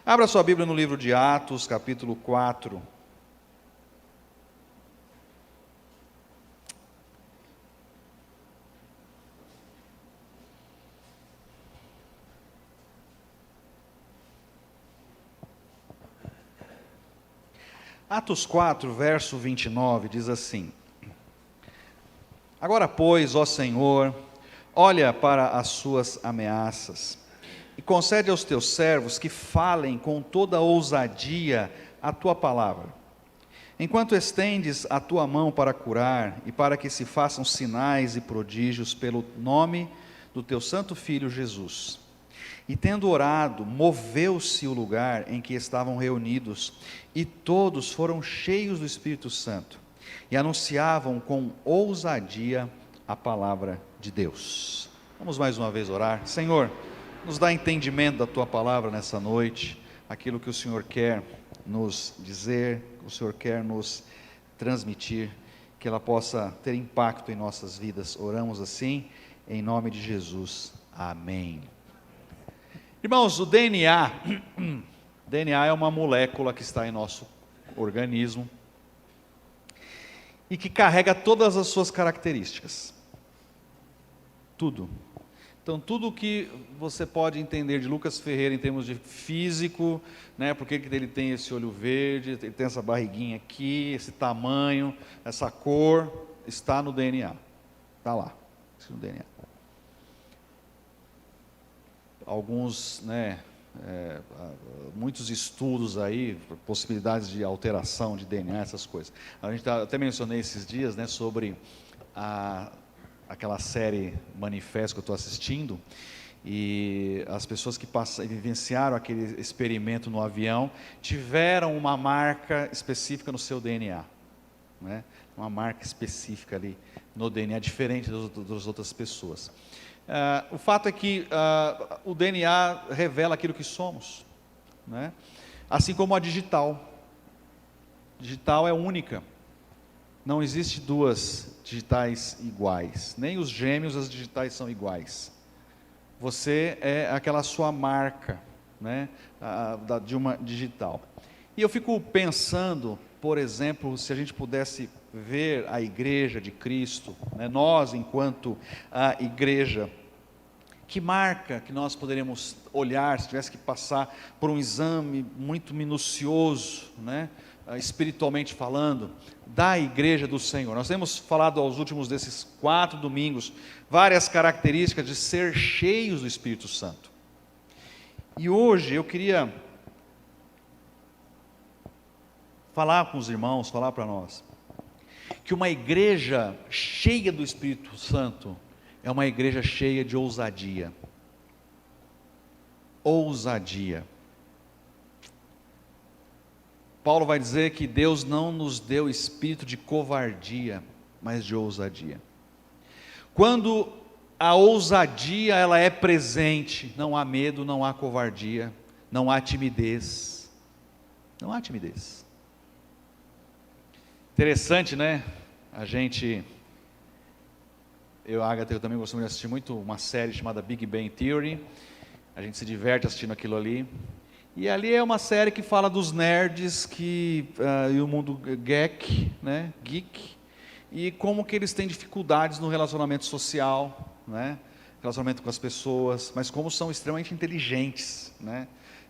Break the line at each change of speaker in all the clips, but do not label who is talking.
Abra sua Bíblia no livro de Atos, capítulo 4. Atos 4, verso 29, diz assim: Agora, pois, ó Senhor, olha para as suas ameaças e concede aos teus servos que falem com toda ousadia a tua palavra, enquanto estendes a tua mão para curar e para que se façam sinais e prodígios pelo nome do teu santo Filho Jesus. E tendo orado, moveu-se o lugar em que estavam reunidos, e todos foram cheios do Espírito Santo, e anunciavam com ousadia a palavra de Deus. Vamos mais uma vez orar. Senhor, nos dá entendimento da Tua palavra nessa noite, aquilo que o Senhor quer nos dizer, que o Senhor quer nos transmitir, que ela possa ter impacto em nossas vidas. Oramos assim, em nome de Jesus. Amém. Irmãos, o DNA é uma molécula que está em nosso organismo e que carrega todas as suas características. Tudo. Então, tudo que você pode entender de Lucas Ferreira em termos de físico, né, porque ele tem esse olho verde, ele tem essa barriguinha aqui, esse tamanho, essa cor, está no DNA. Está lá, no DNA. Alguns, muitos estudos aí, possibilidades de alteração de DNA, essas coisas. A gente até mencionei esses dias, sobre aquela série Manifesto que eu estou assistindo, e as pessoas que vivenciaram aquele experimento no avião, tiveram uma marca específica no seu DNA, uma marca específica ali no DNA, diferente das outras pessoas. O fato é que o DNA revela aquilo que somos, assim como a digital. Digital é única, não existe duas digitais iguais, nem os gêmeos as digitais são iguais. Você é aquela sua marca, de uma digital. E eu fico pensando, por exemplo, se a gente pudesse ver a igreja de Cristo, nós enquanto a igreja, que marca que nós poderíamos olhar, se tivesse que passar por um exame muito minucioso, espiritualmente falando, da igreja do Senhor. Nós temos falado aos últimos desses 4 domingos, várias características de ser cheios do Espírito Santo. E hoje eu queria falar com os irmãos, falar para nós, que uma igreja cheia do Espírito Santo é uma igreja cheia de ousadia. Ousadia. Paulo vai dizer que Deus não nos deu espírito de covardia, mas de ousadia. Quando a ousadia ela é presente, não há medo, não há covardia, não há timidez. Não há timidez. Interessante, eu e a Agatha, eu também gosto de assistir muito uma série chamada Big Bang Theory. A gente se diverte assistindo aquilo ali. E ali é uma série que fala dos nerds e o mundo geek, e como que eles têm dificuldades no relacionamento social, relacionamento com as pessoas, mas como são extremamente inteligentes,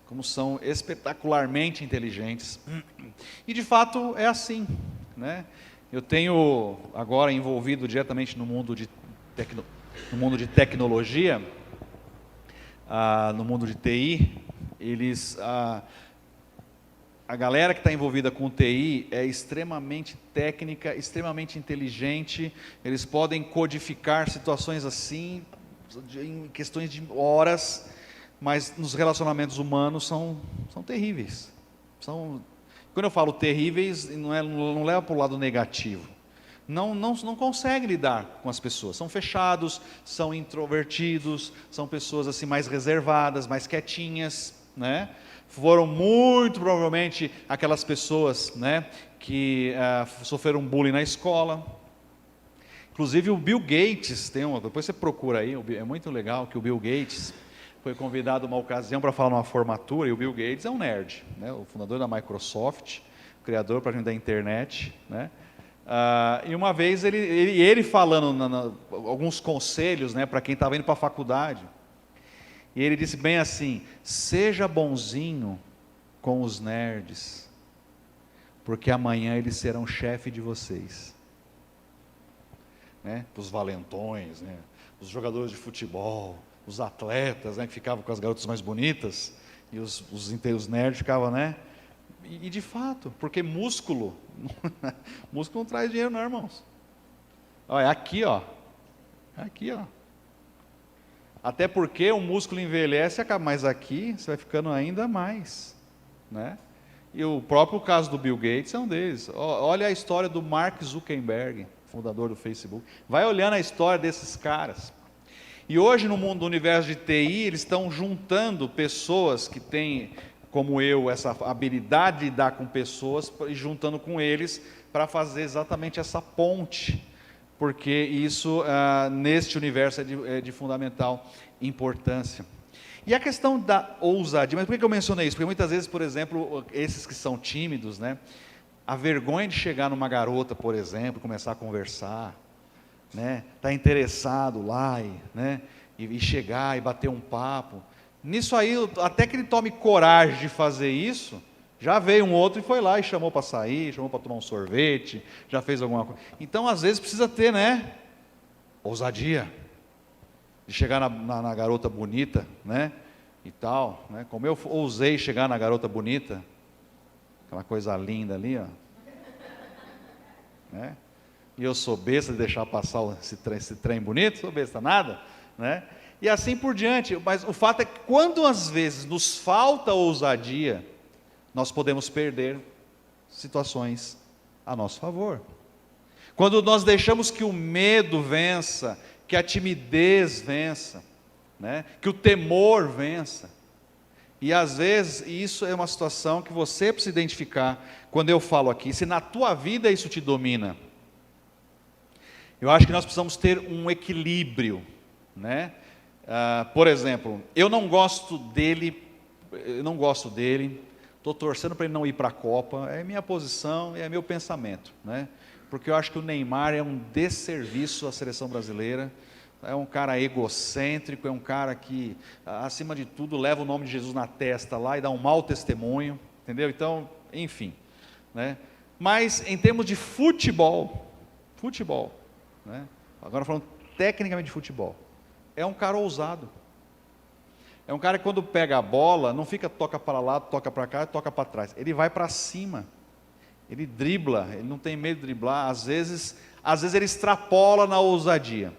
como são espetacularmente inteligentes. E de fato é assim, Eu tenho agora envolvido diretamente no mundo de tecnologia, no mundo de TI, a galera que está envolvida com TI é extremamente técnica, extremamente inteligente, eles podem codificar situações assim, em questões de horas, mas nos relacionamentos humanos são terríveis. Quando eu falo terríveis, não leva para o lado negativo. Não conseguem lidar com as pessoas, são fechados, são introvertidos, são pessoas assim mais reservadas, mais quietinhas, Foram muito provavelmente aquelas pessoas, que sofreram bullying na escola. Inclusive o Bill Gates, depois você procura aí, é muito legal que o Bill Gates, foi convidado uma ocasião para falar numa formatura, e o Bill Gates é um nerd, né? O fundador da Microsoft, criador praticamente da internet, né? E uma vez ele falando alguns conselhos, né, para quem estava indo para a faculdade, e ele disse bem assim: seja bonzinho com os nerds, porque amanhã eles serão chefe de vocês, né? Os valentões, né? Os jogadores de futebol, os atletas, né, que ficavam com as garotas mais bonitas, e os nerds ficavam, né? E de fato, porque músculo não traz dinheiro não, irmãos. Olha, é aqui, ó. É aqui, ó. Até porque o músculo envelhece, mas aqui você vai ficando ainda mais, né? E o próprio caso do Bill Gates é um deles. Olha a história do Mark Zuckerberg, fundador do Facebook. Vai olhando a história desses caras. E hoje no mundo do universo de TI, eles estão juntando pessoas que têm, como eu, essa habilidade de lidar com pessoas, e juntando com eles para fazer exatamente essa ponte, porque isso, neste universo, é de fundamental importância. E a questão da ousadia, mas por que eu mencionei isso? Porque muitas vezes, por exemplo, esses que são tímidos, né, a vergonha de chegar numa garota, por exemplo, começar a conversar, né, tá interessado lá, né, e chegar e bater um papo. Nisso aí, até que ele tome coragem de fazer isso, já veio um outro e foi lá e chamou para sair, chamou para tomar um sorvete, já fez alguma coisa. Então, às vezes, precisa ter, né, ousadia, de chegar na garota bonita, né, e tal, né, como eu ousei chegar na garota bonita, aquela coisa linda ali, ó, né, e eu sou besta de deixar passar esse trem bonito, sou besta nada, né, e assim por diante. Mas o fato é que quando às vezes nos falta ousadia, nós podemos perder situações a nosso favor. Quando nós deixamos que o medo vença, que a timidez vença, né, que o temor vença, e às vezes isso é uma situação que você precisa identificar. Quando eu falo aqui, se na tua vida isso te domina, eu acho que nós precisamos ter um equilíbrio, né? Por exemplo, eu não gosto dele, estou torcendo para ele não ir para a Copa, é minha posição e é meu pensamento, né? Porque eu acho que o Neymar é um desserviço à seleção brasileira, é um cara egocêntrico, é um cara que, acima de tudo, leva o nome de Jesus na testa lá e dá um mau testemunho, entendeu? Então, enfim, né? Mas em termos de futebol, né? Agora falando tecnicamente de futebol, é um cara ousado, é um cara que quando pega a bola, não fica toca para lá, toca para cá, toca para trás, ele vai para cima, ele dribla, ele não tem medo de driblar, às vezes ele extrapola na ousadia,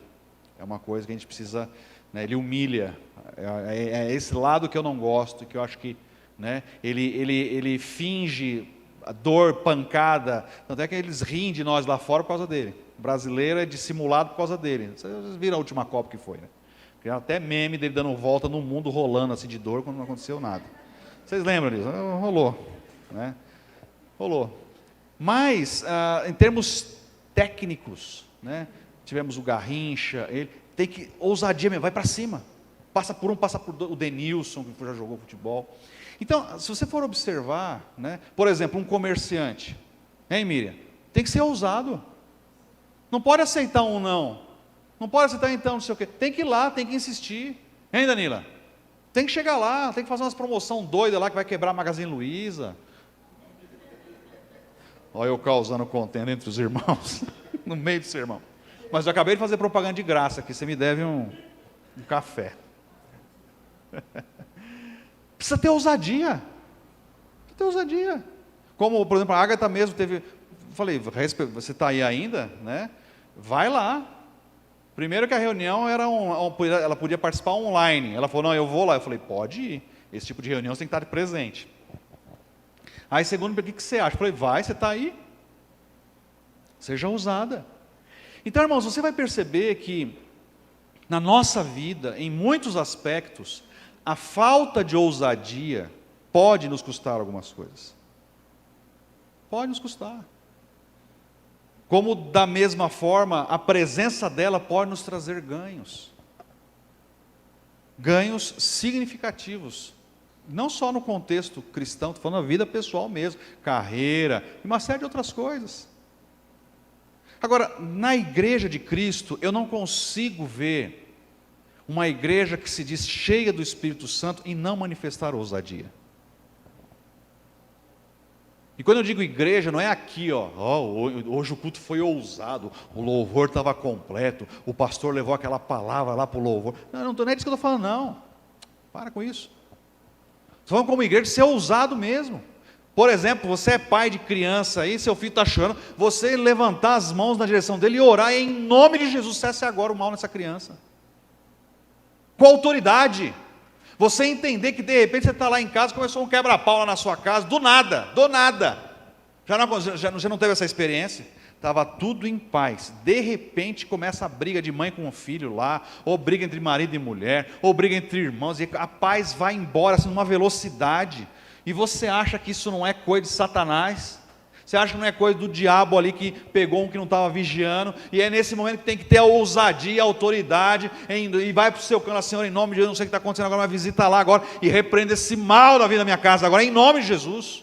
é uma coisa que a gente precisa, né, ele humilha, é esse lado que eu não gosto, que eu acho que, né, ele finge a dor, pancada, tanto é que eles riem de nós lá fora por causa dele, o brasileiro é dissimulado por causa dele, vocês viram a última Copa que foi, né? Criaram até meme dele dando volta no mundo, rolando assim de dor, quando não aconteceu nada. Vocês lembram disso? Rolou, né? Rolou. Mas, em termos técnicos, né? Tivemos o Garrincha, ele tem que, ousadia mesmo, vai para cima. Passa por o Denilson, que já jogou futebol. Então, se você for observar, né? Por exemplo, um comerciante, hein, Miriam? Tem que ser ousado. Não pode aceitar um não. Não pode aceitar então, não sei o quê. Tem que ir lá, tem que insistir. Hein, Danila? Tem que chegar lá, tem que fazer umas promoção doida lá que vai quebrar a Magazine Luiza. Olha eu causando contenda entre os irmãos, no meio do sermão. Mas eu acabei de fazer propaganda de graça aqui, você me deve um café. Precisa ter ousadia. Precisa ter ousadia. Como, por exemplo, a Agatha mesmo teve... Falei, você está aí ainda, né? Vai lá. Primeiro que a reunião era ela podia participar online. Ela falou, não, eu vou lá. Eu falei, pode ir. Esse tipo de reunião você tem que estar presente. Aí segundo, o que você acha? Eu falei, vai, você está aí. Seja ousada. Então, irmãos, você vai perceber que na nossa vida, em muitos aspectos, a falta de ousadia pode nos custar algumas coisas. Pode nos custar. Como da mesma forma, a presença dela pode nos trazer ganhos. ganhos significativos, não só no contexto cristão, estou falando da vida pessoal mesmo, carreira, e uma série de outras coisas. Agora, na igreja de Cristo, eu não consigo ver uma igreja que se diz cheia do Espírito Santo e não manifestar ousadia. E quando eu digo igreja, não é aqui, hoje o culto foi ousado, o louvor estava completo, o pastor levou aquela palavra lá para o louvor. Não é disso que eu estou falando, não. Para com isso. Estou falando como igreja, ser ousado mesmo. Por exemplo, você é pai de criança aí, seu filho está chorando, você levantar as mãos na direção dele e orar, e em nome de Jesus, cesse agora o mal nessa criança. Com autoridade. Você entender que de repente você está lá em casa, começou um quebra-pau lá na sua casa, do nada. Já não teve essa experiência? Estava tudo em paz, de repente começa a briga de mãe com o filho lá, ou briga entre marido e mulher, ou briga entre irmãos, e a paz vai embora assim, numa velocidade, e você acha que isso não é coisa de Satanás? Você acha que não é coisa do diabo ali que pegou um que não estava vigiando, e é nesse momento que tem que ter a ousadia, a autoridade, e vai para o seu canto, Senhor, em nome de Jesus, não sei o que está acontecendo agora, mas visita lá agora, e repreenda esse mal da vida da minha casa agora, em nome de Jesus.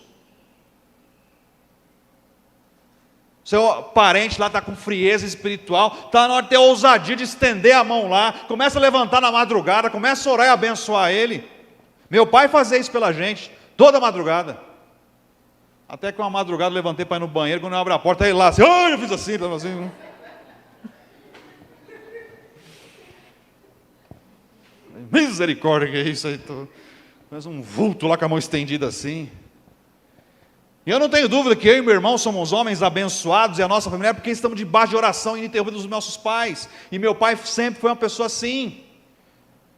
Seu parente lá está com frieza espiritual, está na hora de ter a ousadia de estender a mão lá, começa a levantar na madrugada, começa a orar e abençoar ele. Meu pai fazia isso pela gente, toda madrugada. Até que uma madrugada eu levantei para ir no banheiro, quando eu abro a porta, ele lá assim, eu fiz assim. Misericórdia, que é isso aí? Mas um vulto lá com a mão estendida assim. E eu não tenho dúvida que eu e meu irmão somos homens abençoados, e a nossa família é porque estamos debaixo de oração ininterrupta dos nossos pais. E meu pai sempre foi uma pessoa assim.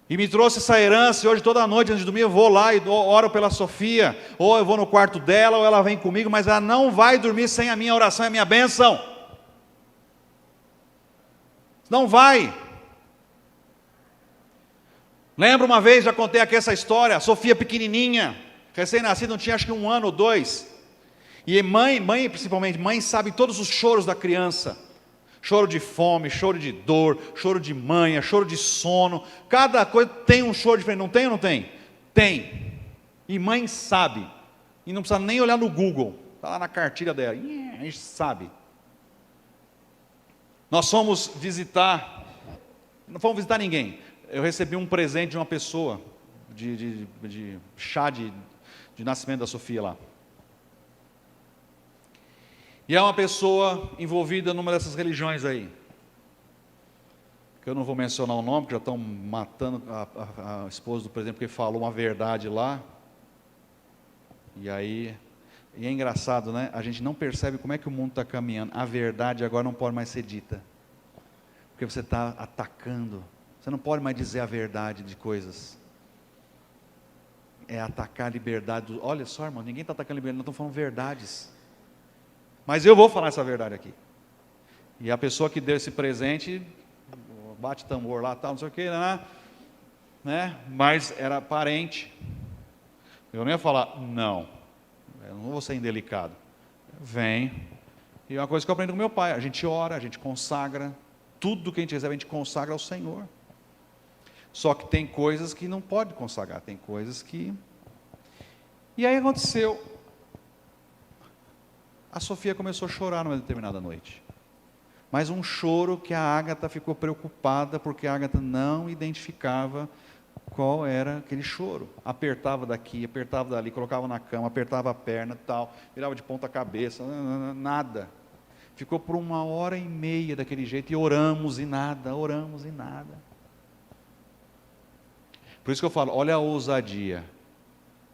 E me trouxe essa herança, e hoje toda noite, antes de dormir, eu vou lá e oro pela Sofia, ou eu vou no quarto dela, ou ela vem comigo, mas ela não vai dormir sem a minha oração e a minha bênção. Não vai. Lembro uma vez, já contei aqui essa história, a Sofia pequenininha, recém-nascida, não tinha acho que 1 ano ou 2, e mãe, principalmente, mãe sabe todos os choros da criança, choro de fome, choro de dor, choro de manha, choro de sono, cada coisa tem um choro diferente, não tem ou não tem? Tem, e mãe sabe, e não precisa nem olhar no Google, está lá na cartilha dela, a gente sabe. Nós fomos visitar, não fomos visitar ninguém, eu recebi um presente de uma pessoa, de chá de nascimento da Sofia lá. E é uma pessoa envolvida numa dessas religiões aí, que eu não vou mencionar o nome, porque já estão matando a esposa do presidente, porque falou uma verdade lá. E aí, e é engraçado, né? A gente não percebe como é que o mundo está caminhando. A verdade agora não pode mais ser dita, porque você está atacando. Você não pode mais dizer a verdade de coisas. É atacar a liberdade. Olha só, irmão, ninguém está atacando a liberdade, nós estamos falando verdades. Mas eu vou falar essa verdade aqui. E a pessoa que deu esse presente, bate tambor lá, tal, não sei o que, né? Mas era parente. Eu não ia falar, não, eu não vou ser indelicado. Vem. E é uma coisa que eu aprendi com meu pai, a gente ora, a gente consagra, tudo que a gente recebe, a gente consagra ao Senhor. Só que tem coisas que não pode consagrar, tem coisas que... E aí aconteceu... A Sofia começou a chorar numa determinada noite. Mas um choro que a Ágata ficou preocupada, porque a Ágata não identificava qual era aquele choro. Apertava daqui, apertava dali, colocava na cama, apertava a perna, tal, virava de ponta cabeça, nada. Ficou por 1h30 daquele jeito, e oramos e nada, oramos e nada. Por isso que eu falo, olha a ousadia.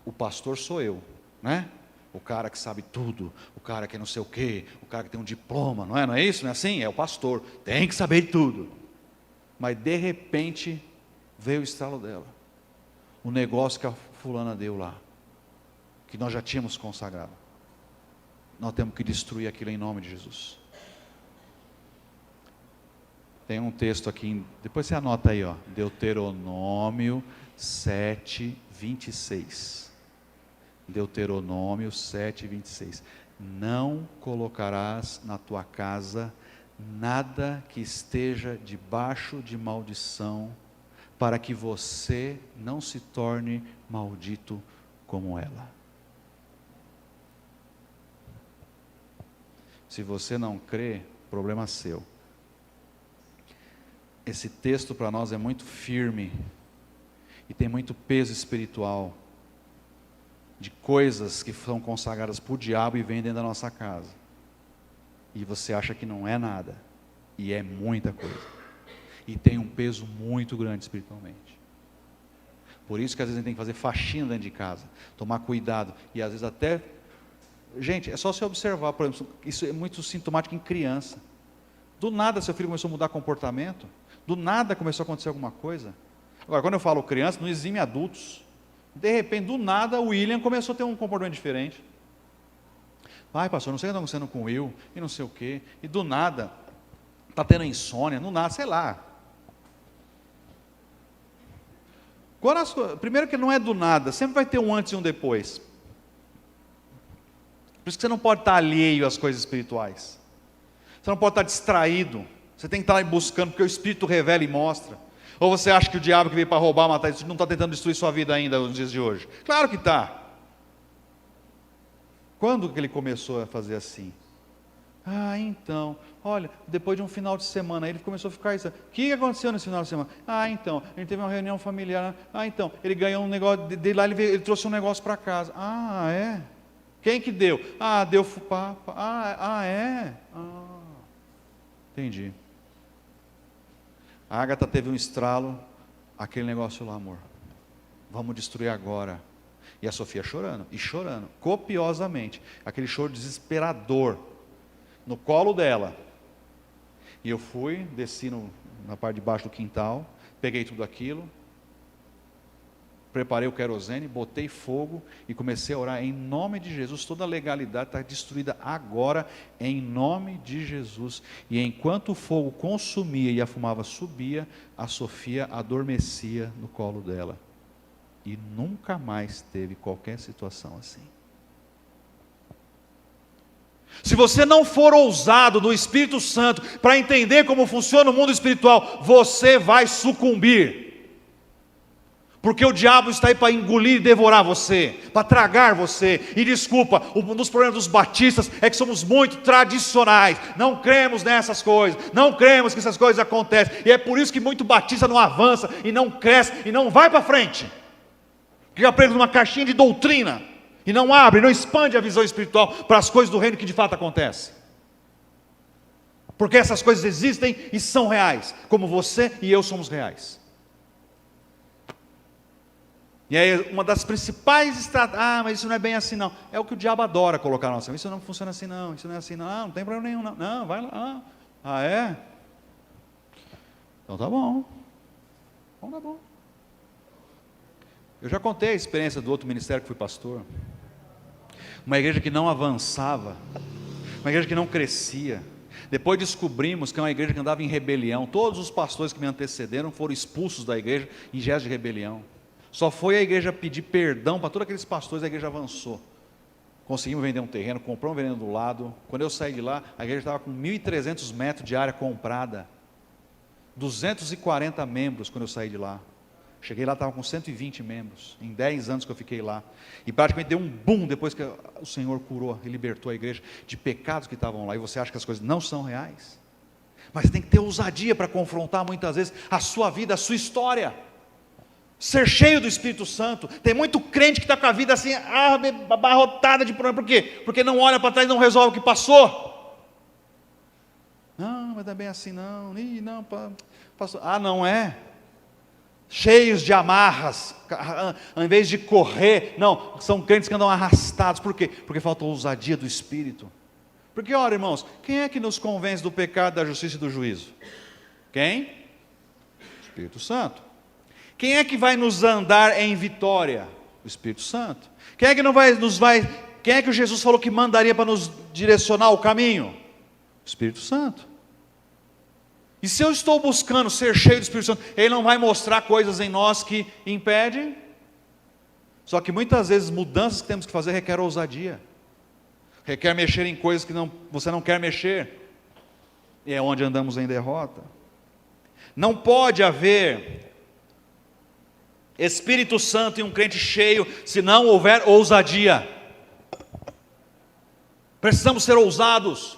O pastor sou eu, né? O cara que sabe tudo, o cara que não sei o quê, o cara que tem um diploma, não é isso? Não é assim? É o pastor, tem que saber de tudo. Mas de repente veio o estalo dela, o negócio que a fulana deu lá, que nós já tínhamos consagrado. Nós temos que destruir aquilo em nome de Jesus. Tem um texto aqui, depois você anota aí, Deuteronômio 7:26. Deuteronômio 7:26. Não colocarás na tua casa nada que esteja debaixo de maldição, para que você não se torne maldito como ela. Se você não crê, problema seu. Esse texto para nós é muito firme e tem muito peso espiritual de coisas que são consagradas por diabo e vêm dentro da nossa casa. E você acha que não é nada, e é muita coisa. E tem um peso muito grande espiritualmente. Por isso que às vezes a gente tem que fazer faxina dentro de casa, tomar cuidado, e às vezes até... Gente, é só você observar, por exemplo, isso é muito sintomático em criança. Do nada seu filho começou a mudar comportamento, do nada começou a acontecer alguma coisa. Agora, quando eu falo criança, não exime adultos. De repente, do nada, o William começou a ter um comportamento diferente. Ai, pastor, não sei o que está acontecendo com o Will, e não sei o quê, e do nada, está tendo insônia, do nada, sei lá. Primeiro que não é do nada, sempre vai ter um antes e um depois. Por isso que você não pode estar alheio às coisas espirituais. Você não pode estar distraído. Você tem que estar buscando, porque o Espírito revela e mostra. Ou você acha que o diabo que veio para roubar, matar, não está tentando destruir sua vida ainda nos dias de hoje? Claro que está. Quando que ele começou a fazer assim? Então, olha, depois de um final de semana, ele começou a ficar isso. O que aconteceu nesse final de semana? Então, a gente teve uma reunião familiar. Então, ele ganhou um negócio, de lá ele trouxe um negócio para casa. É? Quem que deu? Deu o Papa. É? Entendi. A Agatha teve um estralo, aquele negócio lá, amor. Vamos destruir agora. E a Sofia chorando, copiosamente. Aquele choro desesperador, no colo dela. E eu fui, desci na parte de baixo do quintal, peguei tudo aquilo, preparei o querosene, botei fogo e comecei a orar em nome de Jesus. Toda a legalidade está destruída agora, em nome de Jesus. E enquanto o fogo consumia e a fumaça subia, a Sofia adormecia no colo dela. E nunca mais teve qualquer situação assim. Se você não for ousado no Espírito Santo para entender como funciona o mundo espiritual, você vai sucumbir. Porque o diabo está aí para engolir e devorar você, para tragar você. E desculpa, um dos problemas dos batistas é que somos muito tradicionais. Não cremos nessas coisas, não cremos que essas coisas acontecem. E é por isso que muito batista não avança, e não cresce, e não vai para frente. Que já prega numa caixinha de doutrina, e não abre, não expande a visão espiritual para as coisas do reino que de fato acontecem. Porque essas coisas existem e são reais, como você e eu somos reais. E aí uma das principais estratégias, mas isso não é bem assim não. É o que o diabo adora colocar na nossa mente. Isso não funciona assim não, isso não é assim não, não tem problema nenhum não. Não, vai lá. É? Então tá bom. Então tá bom. Eu já contei a experiência do outro ministério que fui pastor. Uma igreja que não avançava, uma igreja que não crescia. Depois descobrimos que é uma igreja que andava em rebelião. Todos os pastores que me antecederam foram expulsos da igreja em gesto de rebelião. Só foi a igreja pedir perdão para todos aqueles pastores, a igreja avançou. Conseguimos vender um terreno, compramos um terreno do lado. Quando eu saí de lá, a igreja estava com 1.300 metros de área comprada. 240 membros quando eu saí de lá. Cheguei lá, estava com 120 membros, em 10 anos que eu fiquei lá. E praticamente deu um boom depois que o Senhor curou e libertou a igreja de pecados que estavam lá. E você acha que as coisas não são reais? Mas você tem que ter ousadia para confrontar muitas vezes a sua vida, a sua história. Ser cheio do Espírito Santo. Tem muito crente que está com a vida assim, abarrotada de problema. Por quê? Porque não olha para trás e não resolve o que passou. Não, mas não é bem assim não. Não, pastor. Não é? Cheios de amarras, ao invés de correr, não, são crentes que andam arrastados. Por quê? Porque falta ousadia do Espírito. Porque, olha irmãos, quem é que nos convence do pecado, da justiça e do juízo? Quem? O Espírito Santo. Quem é que vai nos andar em vitória? O Espírito Santo. Quem é que quem é que Jesus falou que mandaria para nos direcionar o caminho? O Espírito Santo. E se eu estou buscando ser cheio do Espírito Santo, Ele não vai mostrar coisas em nós que impedem? Só que muitas vezes mudanças que temos que fazer requer ousadia. Requer mexer em coisas que você não quer mexer. E é onde andamos em derrota. Não pode haver Espírito Santo e um crente cheio, se não houver ousadia. Precisamos ser ousados.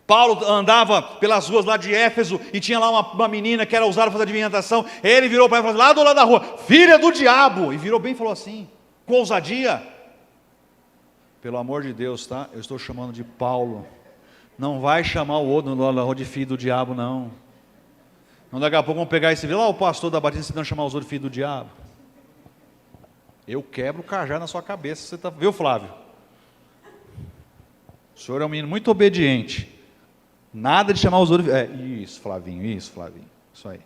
Paulo andava pelas ruas lá de Éfeso e tinha lá uma menina que era ousada para fazer adivinhação. Ele virou para ela e falou, lá do lado da rua, filha do diabo. E virou bem e falou assim, com ousadia. Pelo amor de Deus, tá? Eu estou chamando de Paulo. Não vai chamar o outro lá da rua de filho do diabo, não. Não, daqui a pouco vamos pegar esse vídeo. Lá o pastor da Batista ensinando a chamar os outros de filho do diabo. Eu quebro o cajado na sua cabeça. Você tá... Viu, Flávio? O senhor é um menino muito obediente. Nada de chamar os outros. Isso, Flavinho, isso aí.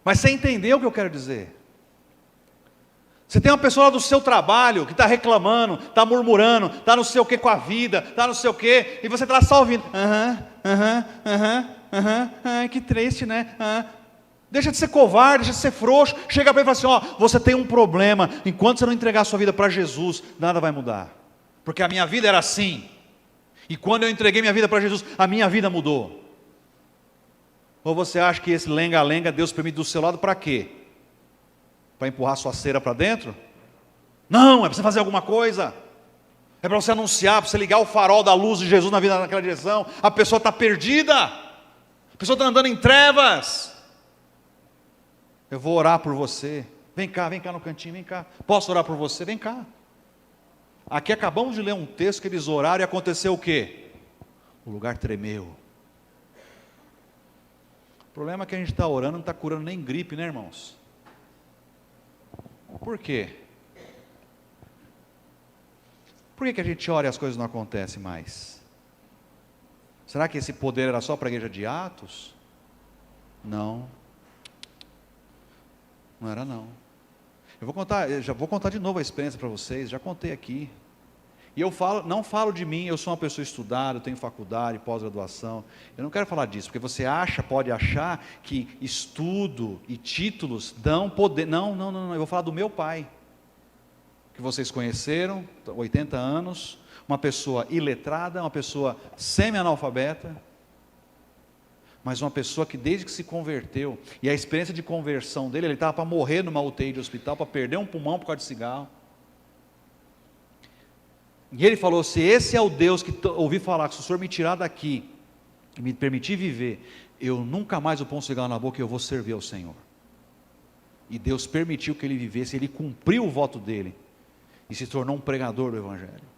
Mas você entendeu o que eu quero dizer? Você tem uma pessoa lá do seu trabalho que está reclamando, está murmurando, está não sei o que com a vida, está não sei o que, e você está lá só ouvindo. Que triste, né? Deixa de ser covarde, deixa de ser frouxo. Chega para ele e fala assim: você tem um problema. Enquanto você não entregar a sua vida para Jesus, nada vai mudar. Porque a minha vida era assim. E quando eu entreguei minha vida para Jesus, a minha vida mudou. Ou você acha que esse lenga-lenga Deus permite do seu lado para quê? Para empurrar sua cera para dentro? Não, é para você fazer alguma coisa. É para você anunciar, para você ligar o farol da luz de Jesus na vida naquela direção. A pessoa está perdida. A pessoa está andando em trevas. Eu vou orar por você. Vem cá no cantinho, vem cá. Posso orar por você? Vem cá. Aqui acabamos de ler um texto que eles oraram e aconteceu o quê? O lugar tremeu. O problema é que a gente está orando, não está curando nem gripe, né, irmãos? Por quê? Por que a gente ora e as coisas não acontecem mais? Será que esse poder era só para a igreja de Atos? Não. Não era não. Eu já vou contar de novo a experiência para vocês, já contei aqui. E eu não falo de mim, eu sou uma pessoa estudada, eu tenho faculdade, pós-graduação. Eu não quero falar disso, porque você pode achar que estudo e títulos dão poder. Não, eu vou falar do meu pai, que vocês conheceram, 80 anos, uma pessoa iletrada, uma pessoa semi-analfabeta, mas uma pessoa que desde que se converteu, e a experiência de conversão dele, ele estava para morrer numa UTI de hospital, para perder um pulmão por causa de cigarro. E ele falou, se esse é o Deus que ouvi falar, que se o Senhor me tirar daqui, e me permitir viver, eu nunca mais vou pôr um cigarro na boca e eu vou servir ao Senhor. E Deus permitiu que ele vivesse, ele cumpriu o voto dele, e se tornou um pregador do Evangelho.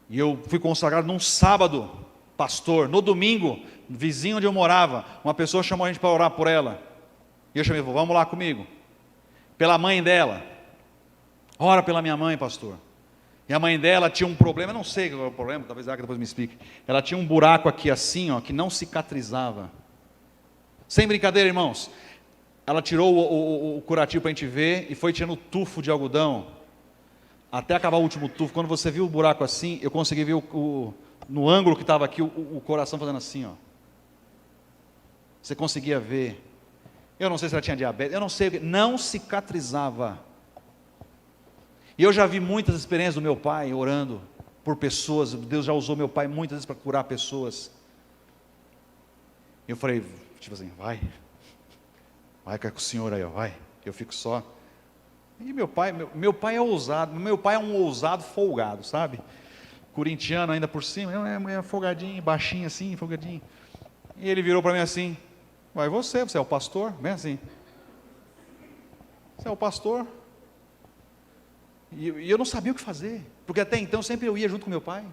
E eu fui consagrado num sábado, pastor, no domingo, vizinho onde eu morava, uma pessoa chamou a gente para orar por ela, e eu chamei, vamos lá comigo, pela mãe dela, ora pela minha mãe, pastor. E a mãe dela tinha um problema, eu não sei qual é o problema, talvez ela depois me explique. Ela tinha um buraco aqui assim, que não cicatrizava. Sem brincadeira, irmãos. Ela tirou o curativo para a gente ver e foi tirando o tufo de algodão até acabar o último tufo. Quando você viu o buraco assim, eu consegui ver no ângulo que estava aqui o coração fazendo assim, Você conseguia ver. Eu não sei se ela tinha diabetes, eu não sei, não cicatrizava. E eu já vi muitas experiências do meu pai orando por pessoas. Deus já usou meu pai muitas vezes para curar pessoas. Eu falei, tipo assim, vai com o senhor aí, vai. Eu fico só. E meu pai é ousado. Meu pai é um ousado folgado, sabe? Corintiano ainda por cima. É folgadinho, baixinho assim, folgadinho. E ele virou para mim assim, vai você é o pastor? Bem assim. Você é o pastor? E eu não sabia o que fazer, porque até então sempre eu ia junto com meu pai.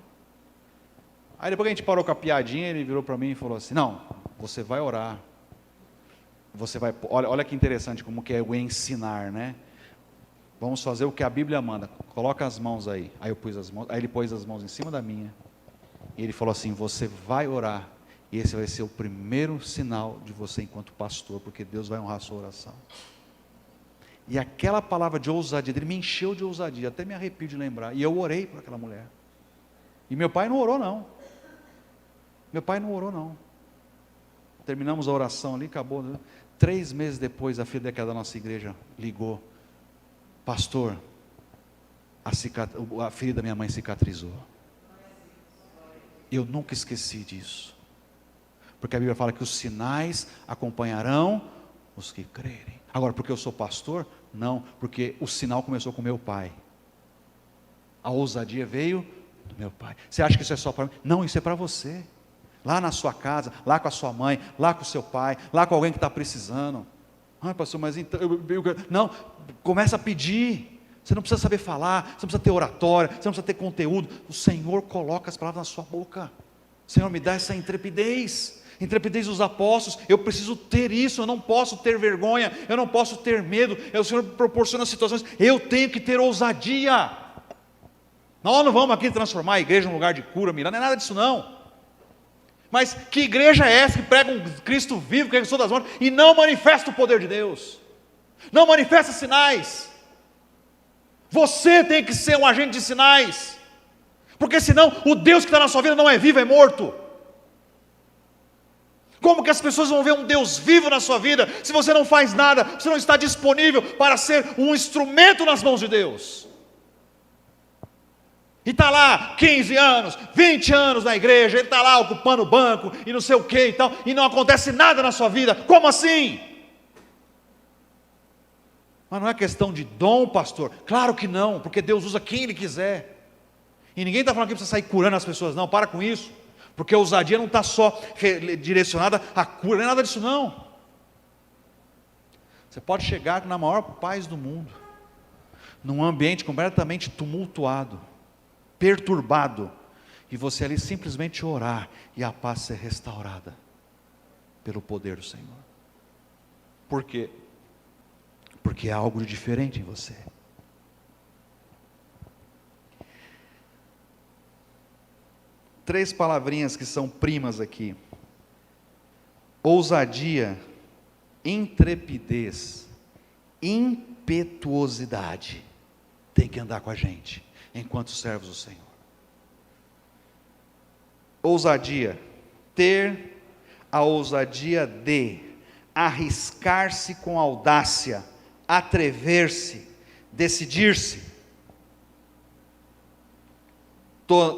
Aí depois que a gente parou com a piadinha, ele virou para mim e falou assim, não, você vai orar. Você vai, olha que interessante como que é o ensinar, né? Vamos fazer o que a Bíblia manda, coloca as mãos aí. Aí ele pôs as mãos em cima da minha, e ele falou assim, você vai orar, e esse vai ser o primeiro sinal de você enquanto pastor, porque Deus vai honrar a sua oração. E aquela palavra de ousadia dele me encheu de ousadia, até me arrepio de lembrar. E eu orei por aquela mulher. E meu pai não orou não. Terminamos a oração ali, acabou. 3 meses depois, a filha daquela da nossa igreja ligou. Pastor, a filha da minha mãe cicatrizou. Eu nunca esqueci disso. Porque a Bíblia fala que os sinais acompanharão os que crerem. Agora, porque eu sou pastor? Não, porque o sinal começou com meu pai. A ousadia veio do meu pai. Você acha que isso é só para mim? Não, isso é para você. Lá na sua casa, lá com a sua mãe, lá com o seu pai, lá com alguém que está precisando. Ah, pastor, mas então... Não, começa a pedir. Você não precisa saber falar, você não precisa ter oratória, você não precisa ter conteúdo. O Senhor coloca as palavras na sua boca. Senhor, me dá essa intrepidez. Intrepidez dos apóstolos. Eu preciso ter isso, eu não posso ter vergonha, eu não posso ter medo. O Senhor proporciona situações, eu tenho que ter ousadia. Nós não vamos aqui transformar a igreja num lugar de cura, milagre, não é nada disso não. Mas que igreja é essa que prega um Cristo vivo, que ressuscitou das mortes, e não manifesta o poder de Deus? Não manifesta sinais. Você tem que ser um agente de sinais, porque senão o Deus que está na sua vida não é vivo, é morto. Como que as pessoas vão ver um Deus vivo na sua vida, se você não faz nada, você não está disponível para ser um instrumento nas mãos de Deus? E está lá 15 anos, 20 anos na igreja, ele está lá ocupando o banco, e não sei o que e tal, e não acontece nada na sua vida. Como assim? Mas não é questão de dom, pastor. Claro que não, porque Deus usa quem Ele quiser. E ninguém está falando que precisa sair curando as pessoas, não, para com isso. Porque a ousadia não está só direcionada à cura, não é nada disso não. Você pode chegar na maior paz do mundo, num ambiente completamente tumultuado, perturbado, e você ali simplesmente orar, e a paz ser restaurada, pelo poder do Senhor. Por quê? Porque há algo de diferente em você. Três palavrinhas que são primas aqui: ousadia, intrepidez, impetuosidade. Tem que andar com a gente, enquanto servos do Senhor. Ousadia, ter a ousadia de arriscar-se com audácia, atrever-se, decidir-se,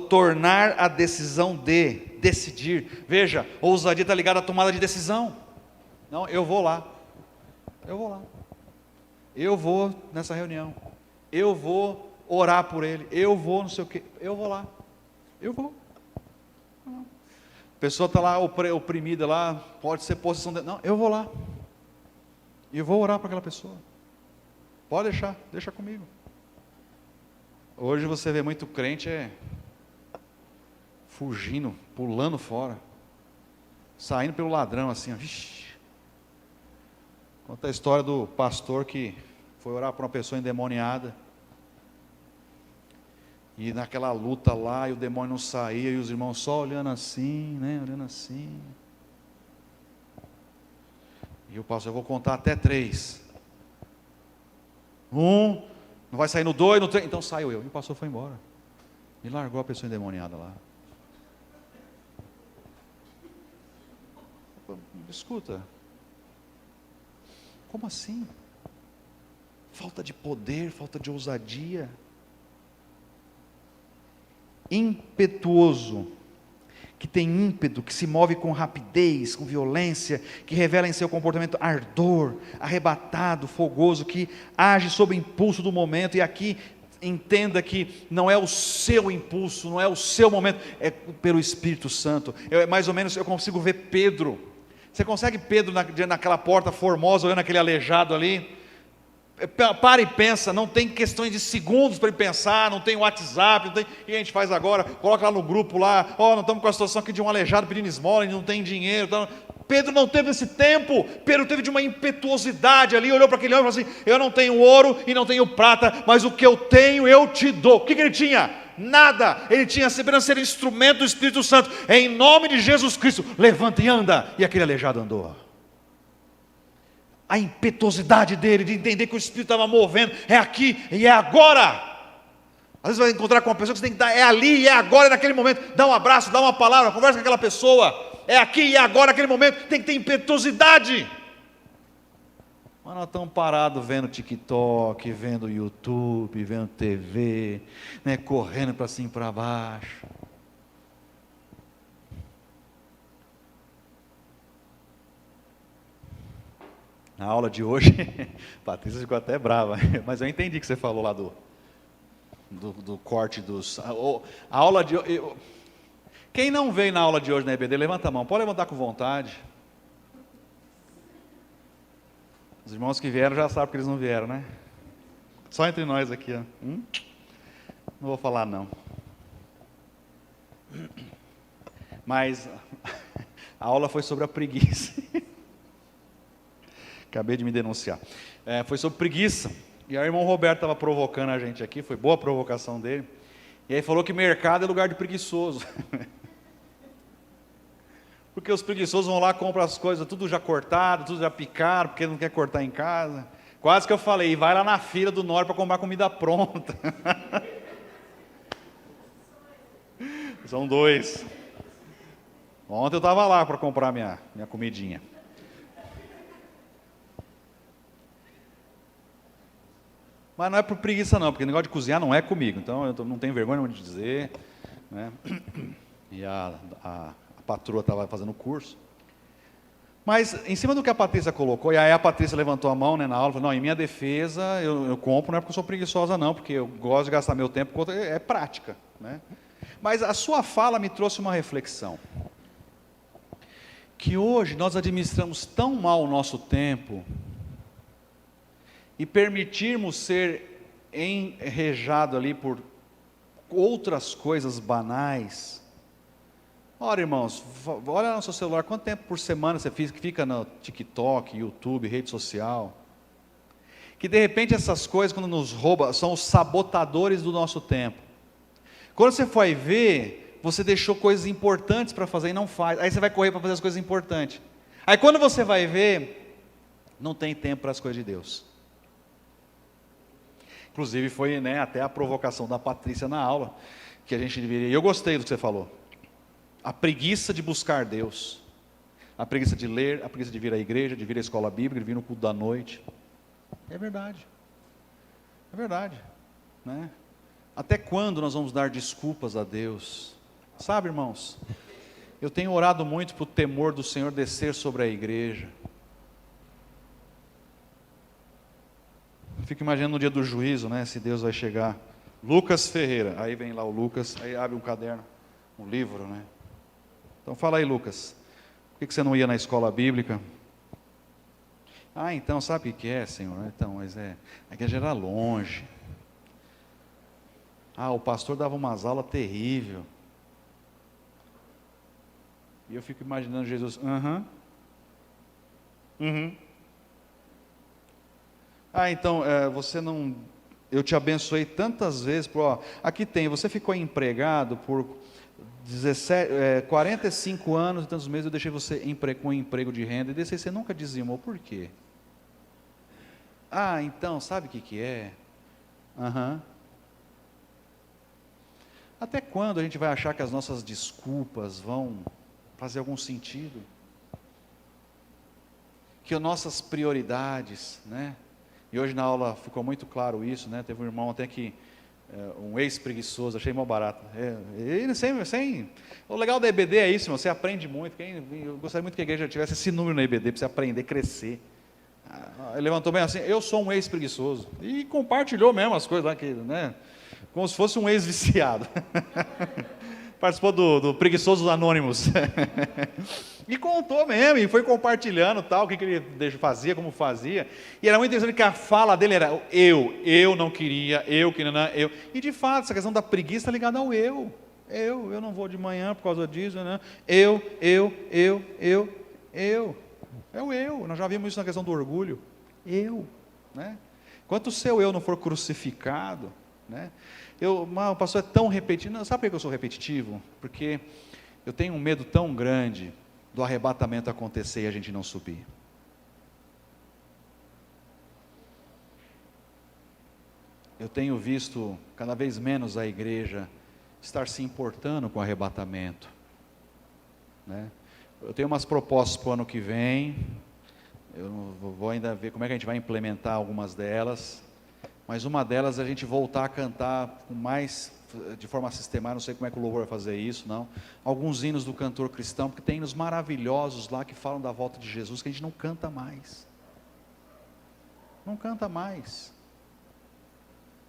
tornar a decisão de decidir. Veja, ousadia está ligada à tomada de decisão. Não, eu vou lá, eu vou nessa reunião, eu vou orar por ele, eu vou não sei o que, eu vou lá, eu vou. A pessoa está lá oprimida lá, pode ser possessão de... não, eu vou lá, e eu vou orar para aquela pessoa. Pode deixar, deixa comigo. Hoje você vê muito crente fugindo, pulando fora, saindo pelo ladrão assim, ó. Vixe. Conta a história do pastor que foi orar para uma pessoa endemoniada, e naquela luta lá, e o demônio não saía, e os irmãos só olhando assim, né, olhando assim, e o pastor: eu vou contar até 3, não vai sair no 2, no 3, então saio eu. E o pastor foi embora, e largou a pessoa endemoniada lá. Escuta, como assim? Falta de poder, falta de ousadia. Impetuoso, que tem ímpeto, que se move com rapidez, com violência, que revela em seu comportamento ardor, arrebatado, fogoso, que age sob o impulso do momento. E aqui entenda que não é o seu impulso, não é o seu momento, é pelo Espírito Santo. Mais ou menos eu consigo ver Pedro. Você consegue Pedro naquela porta formosa, olhando aquele aleijado ali? Para e pensa, não tem questões de segundos para ele pensar, não tem WhatsApp, não tem, o que a gente faz agora? Coloca lá no grupo lá, nós estamos com a situação aqui de um aleijado pedindo esmola, ele não tem dinheiro. Então, Pedro não teve esse tempo. Pedro teve de uma impetuosidade ali, olhou para aquele homem e falou assim: eu não tenho ouro e não tenho prata, mas o que eu tenho eu te dou. O que ele tinha? Nada. Ele tinha apenas ser instrumento do Espírito Santo. Em nome de Jesus Cristo, levanta e anda. E aquele aleijado andou. A impetuosidade dele, de entender que o Espírito estava movendo, é aqui e é agora. Às vezes vai encontrar com uma pessoa que você tem que dar, é ali e é agora, é naquele momento. Dá um abraço, dá uma palavra, conversa com aquela pessoa. É aqui e é agora, naquele momento. Tem que ter impetuosidade. Mas nós estamos parados vendo TikTok, vendo YouTube, vendo TV, né, correndo para cima e para baixo. Na aula de hoje, Patrícia ficou até brava, mas eu entendi que você falou lá do corte dos... A aula de... Quem não veio na aula de hoje na EBD, levanta a mão, pode levantar com vontade. Os irmãos que vieram já sabem que eles não vieram, né? Só entre nós aqui, ó. Não vou falar não. Mas a aula foi sobre a preguiça. Acabei de me denunciar. Foi sobre preguiça. E aí o irmão Roberto estava provocando a gente aqui, foi boa a provocação dele. E aí falou que mercado é lugar de preguiçoso. Porque os preguiçosos vão lá, compram as coisas tudo já cortado, tudo já picado, porque não quer cortar em casa. Quase que eu falei, vai lá na fila do norte para comprar comida pronta. São dois. Ontem eu estava lá para comprar minha comidinha. Mas não é por preguiça não, porque o negócio de cozinhar não é comigo, então eu não tenho vergonha de dizer, né? E a patroa estava fazendo o curso. Mas em cima do que a Patrícia colocou, e aí a Patrícia levantou a mão, né, na aula, falou, não, em minha defesa eu compro, não é porque eu sou preguiçosa não, porque eu gosto de gastar meu tempo, é prática, né? Mas a sua fala me trouxe uma reflexão, que hoje nós administramos tão mal o nosso tempo, e permitirmos ser enrejado ali por outras coisas banais. Ora, irmãos, olha no seu celular, quanto tempo por semana você fica no TikTok, YouTube, rede social? Que de repente essas coisas, quando nos roubam, são os sabotadores do nosso tempo. Quando você foi ver, você deixou coisas importantes para fazer e não faz. Aí você vai correr para fazer as coisas importantes. Aí quando você vai ver, não tem tempo para as coisas de Deus. Inclusive foi, né, até a provocação da Patrícia na aula, que a gente deveria... Eu gostei do que você falou. A preguiça de buscar Deus. A preguiça de ler, a preguiça de vir à igreja, de vir à escola bíblica, de vir no culto da noite. É verdade. É verdade. Né? Até quando nós vamos dar desculpas a Deus? Sabe, irmãos, eu tenho orado muito para o temor do Senhor descer sobre a igreja. Fico imaginando no dia do juízo, né, se Deus vai chegar. Lucas Ferreira, aí vem lá o Lucas, aí abre um caderno, um livro, né? Então fala aí, Lucas, por que você não ia na escola bíblica? Ah, então, sabe o que é, Senhor? Então, mas a igreja era longe. Ah, o pastor dava umas aulas terríveis. E eu fico imaginando Jesus, Ah, então, você não... Eu te abençoei tantas vezes, aqui tem, você ficou empregado por 45 anos e tantos meses, eu deixei você com um emprego de renda, e desse você nunca dizimou, por quê? Ah, então, sabe o que é? Até quando a gente vai achar que as nossas desculpas vão fazer algum sentido? Que as nossas prioridades, né? E hoje na aula ficou muito claro isso, né? Teve um irmão até que, um ex-preguiçoso, achei mó barato. O legal da EBD é isso, irmão, você aprende muito. Eu gostaria muito que a igreja tivesse esse número na EBD, para você aprender, crescer. Ele levantou bem assim, eu sou um ex-preguiçoso. E compartilhou mesmo as coisas lá, né? Como se fosse um ex-viciado. Participou do Preguiçosos Anônimos. E contou mesmo, e foi compartilhando tal, o que ele fazia, como fazia. E era muito interessante que a fala dele era eu não queria, eu. E de fato, essa questão da preguiça está ligada ao eu. Eu não vou de manhã por causa disso, né? Eu. É o eu. Nós já vimos isso na questão do orgulho. Eu, né? Enquanto o seu eu não for crucificado, né? O pastor é tão repetitivo. Sabe por que eu sou repetitivo? Porque eu tenho um medo tão grande do arrebatamento acontecer e a gente não subir. Eu tenho visto cada vez menos a igreja estar se importando com o arrebatamento, né? Eu tenho umas propostas para o ano que vem, eu vou ainda ver como é que a gente vai implementar algumas delas, mas uma delas é a gente voltar a cantar com mais, de forma sistemática, não sei como é que o louvor vai fazer isso, não, alguns hinos do cantor cristão, porque tem hinos maravilhosos lá que falam da volta de Jesus, que a gente não canta mais. não canta mais.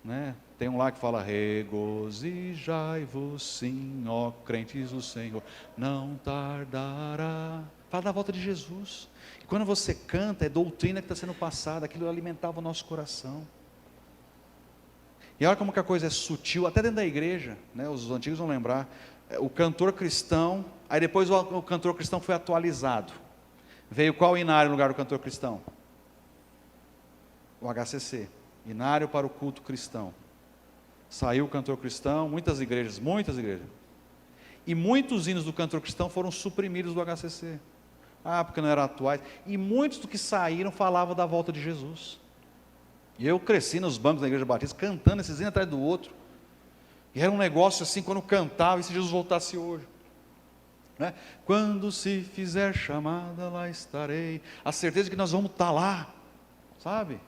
Né? Tem um lá que fala, regozijai-vos sim, ó crentes do Senhor, não tardará. Fala da volta de Jesus. E quando você canta, é doutrina que está sendo passada, aquilo alimentava o nosso coração. E olha como que a coisa é sutil, até dentro da igreja, né? Os antigos vão lembrar, o cantor cristão, aí depois o cantor cristão foi atualizado. Veio qual inário no lugar do cantor cristão? O HCC. Inário para o culto cristão. Saiu o cantor cristão, muitas igrejas. E muitos hinos do cantor cristão foram suprimidos do HCC. Porque não eram atuais. E muitos do que saíram falavam da volta de Jesus. E eu cresci nos bancos da igreja batista, cantando esses hinos atrás do outro. E era um negócio assim, quando cantava, e se Jesus voltasse hoje. Né? Quando se fizer chamada, lá estarei. A certeza de que nós vamos estar lá, sabe?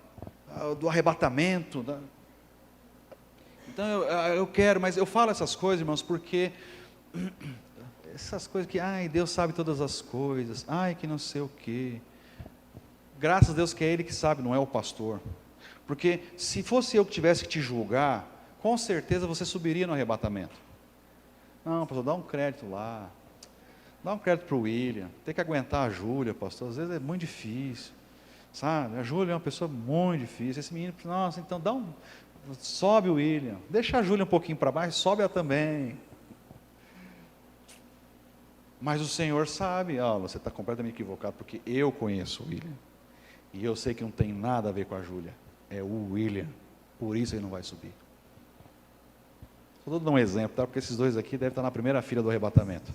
Do arrebatamento. Então eu quero, mas eu falo essas coisas, irmãos, porque essas coisas que, Deus sabe todas as coisas, que não sei o quê. Graças a Deus que é Ele que sabe, não é o pastor. Porque se fosse eu que tivesse que te julgar, com certeza você subiria no arrebatamento. Não, pastor, dá um crédito lá. Dá um crédito para o William. Tem que aguentar a Júlia, pastor, às vezes é muito difícil. Sabe, a Júlia é uma pessoa muito difícil. Esse menino, nossa, então sobe o William, deixa a Júlia um pouquinho para baixo, sobe ela também. Mas o Senhor sabe, você está completamente equivocado, porque eu conheço o William, e eu sei que não tem nada a ver com a Júlia, é o William, por isso ele não vai subir. Só estou dando um exemplo, tá? Porque esses dois aqui devem estar na primeira fila do arrebatamento.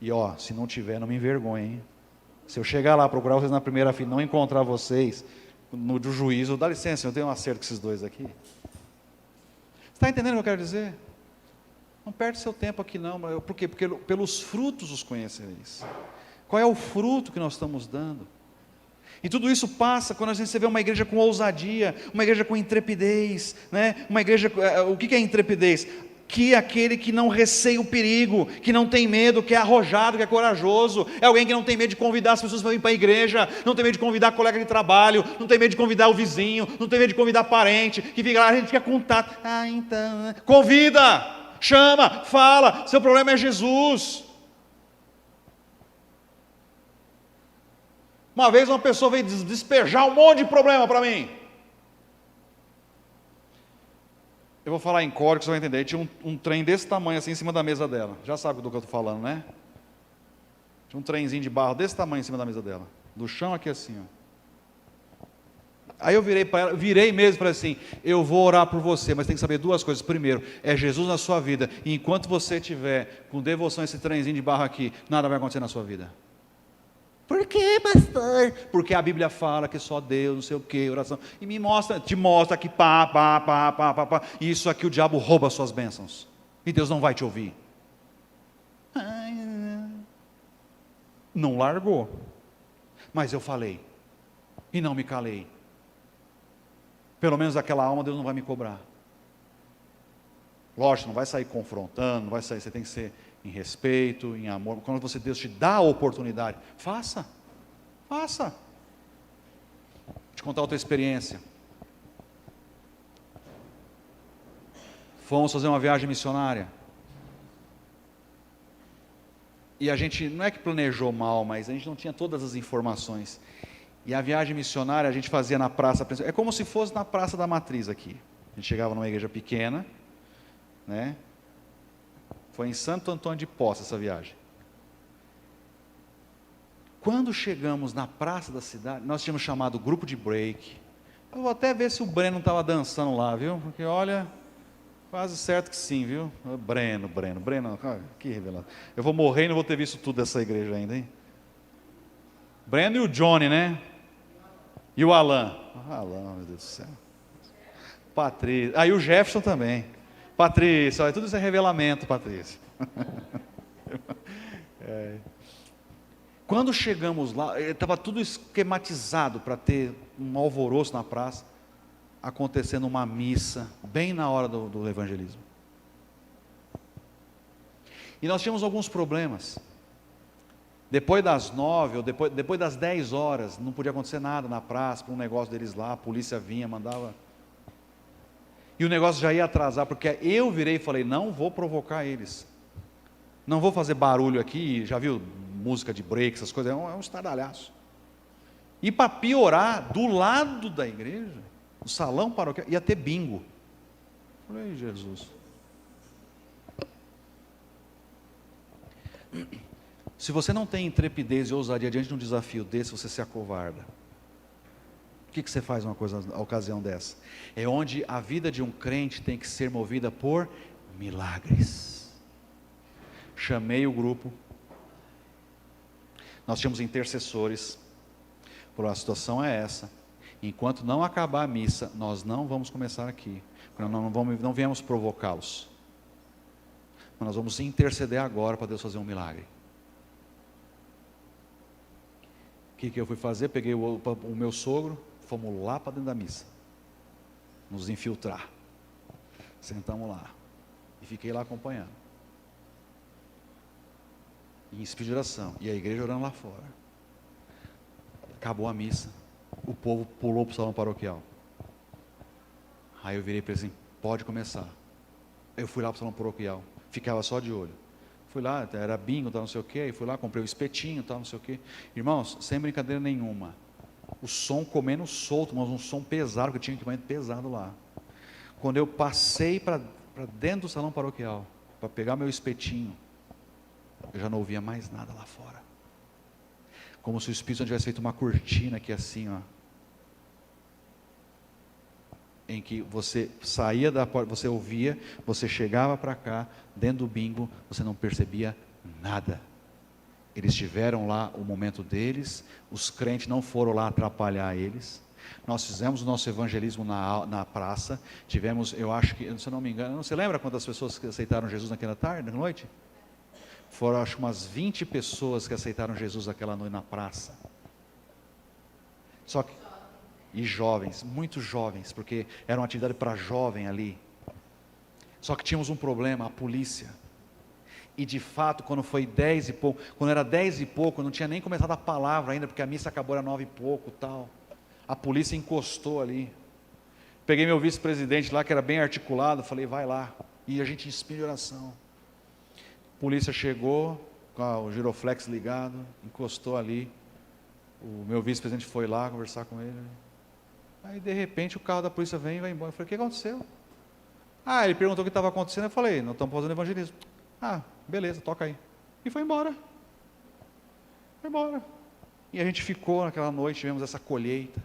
E se não tiver, não me envergonhe, hein? Se eu chegar lá, procurar vocês na primeira fila, não encontrar vocês no juízo, dá licença, eu tenho um acerto com esses dois aqui. Você está entendendo o que eu quero dizer? Não perde seu tempo aqui não. Por quê? Porque pelos frutos os conhecereis. Qual é o fruto que nós estamos dando? E tudo isso passa quando a gente vê uma igreja com ousadia, uma igreja com intrepidez, né? Uma igreja, o que é intrepidez? Que é aquele que não receia o perigo, que não tem medo, que é arrojado, que é corajoso, é alguém que não tem medo de convidar as pessoas para vir para a igreja, não tem medo de convidar colega de trabalho, não tem medo de convidar o vizinho, não tem medo de convidar parente, que fica lá, a gente quer contato, então, convida, chama, fala, seu problema é Jesus. Uma vez uma pessoa veio despejar um monte de problema para mim. Eu vou falar em código, você vai entender. Tinha um trem desse tamanho assim em cima da mesa dela. Já sabe do que eu estou falando, né? Tinha um trenzinho de barro desse tamanho em cima da mesa dela. Do chão aqui assim, Aí eu virei para ela, mesmo e falei assim, eu vou orar por você, mas tem que saber duas coisas. Primeiro, é Jesus na sua vida. E enquanto você estiver com devoção a esse trenzinho de barro aqui, nada vai acontecer na sua vida. Por quê, pastor? Porque a Bíblia fala que só Deus, não sei o que, oração. E te mostra que e isso aqui o diabo rouba as suas bênçãos. E Deus não vai te ouvir. Não largou. Mas eu falei. E não me calei. Pelo menos aquela alma Deus não vai me cobrar. Lógico, não vai sair confrontando, não vai sair, você tem que ser em respeito, em amor. Quando Deus te dá a oportunidade, faça. Vou te contar outra experiência. Fomos fazer uma viagem missionária. E a gente, não é que planejou mal, mas a gente não tinha todas as informações. E a viagem missionária a gente fazia na praça, é como se fosse na Praça da Matriz aqui. A gente chegava numa igreja pequena, né? Foi em Santo Antônio de Poça essa viagem. Quando chegamos na praça da cidade, nós tínhamos chamado o grupo de break. Eu vou até ver se o Breno estava dançando lá, viu? Porque olha, quase certo que sim, viu? Breno, que revelado. Eu vou morrer e não vou ter visto tudo dessa igreja ainda, hein? Breno e o Johnny, né? E o Alan. Alan, meu Deus do céu. Patrícia. E o Jefferson também. Patrícia, olha, tudo isso é revelamento, Patrícia. Quando chegamos lá, estava tudo esquematizado para ter um alvoroço na praça, acontecendo uma missa, bem na hora do evangelismo. E nós tínhamos alguns problemas. Depois das 9, ou depois das 10 horas, não podia acontecer nada na praça, um negócio deles lá, a polícia vinha, mandava. E o negócio já ia atrasar, porque eu virei e falei, não vou provocar eles. Não vou fazer barulho aqui, já viu música de break, essas coisas, é um estardalhaço. E para piorar, do lado da igreja, o salão paroquial, ia ter bingo. Falei, Jesus. Se você não tem intrepidez e ousadia diante de um desafio desse, você se acovarda. O que você faz numa ocasião dessa? É onde a vida de um crente tem que ser movida por milagres. Chamei o grupo. Nós tínhamos intercessores. Falou, a situação é essa. Enquanto não acabar a missa, nós não vamos começar aqui. Não viemos provocá-los. Mas nós vamos interceder agora para Deus fazer um milagre. O que eu fui fazer? Peguei o meu sogro, fomos lá para dentro da missa. Nos infiltrar. Sentamos lá. E fiquei lá acompanhando. Em espírito de oração. E a igreja orando lá fora. Acabou a missa. O povo pulou para o salão paroquial. Aí eu virei para ele assim, pode começar. Eu fui lá para o salão paroquial. Ficava só de olho. Fui lá, era bingo, tal, não sei o quê. Aí fui lá, comprei o espetinho, tal, não sei o quê. Irmãos, sem brincadeira nenhuma. O som comendo solto, mas um som pesado, porque tinha equipamento pesado lá. Quando eu passei para dentro do salão paroquial, para pegar meu espetinho, eu já não ouvia mais nada lá fora. Como se o Espírito tivesse feito uma cortina aqui assim, ó. Em que você saía da porta, você ouvia, você chegava para cá, dentro do bingo, você não percebia nada. Eles tiveram lá o momento deles, os crentes não foram lá atrapalhar eles. Nós fizemos o nosso evangelismo na praça, tivemos, eu acho que, se eu não me engano, você lembra quantas pessoas que aceitaram Jesus naquela tarde, na noite? Foram, acho, umas 20 pessoas que aceitaram Jesus aquela noite na praça. Só que, e jovens, muito jovens, porque era uma atividade para jovem ali. Só que tínhamos um problema, a polícia. E de fato, quando foi 10 e pouco, quando era 10 e pouco, não tinha nem começado a palavra ainda, porque a missa acabou, era 9 e pouco, tal. A polícia encostou ali. Peguei meu vice-presidente lá, que era bem articulado, falei, vai lá. E a gente inspira de oração. A polícia chegou, com o giroflex ligado, encostou ali. O meu vice-presidente foi lá conversar com ele. Aí de repente o carro da polícia vem e vai embora. Eu falei, o que aconteceu? Ah, ele perguntou o que estava acontecendo. Eu falei, nós estamos fazendo evangelismo. Ah, beleza, toca aí. E foi embora. Foi embora. E a gente ficou naquela noite, tivemos essa colheita.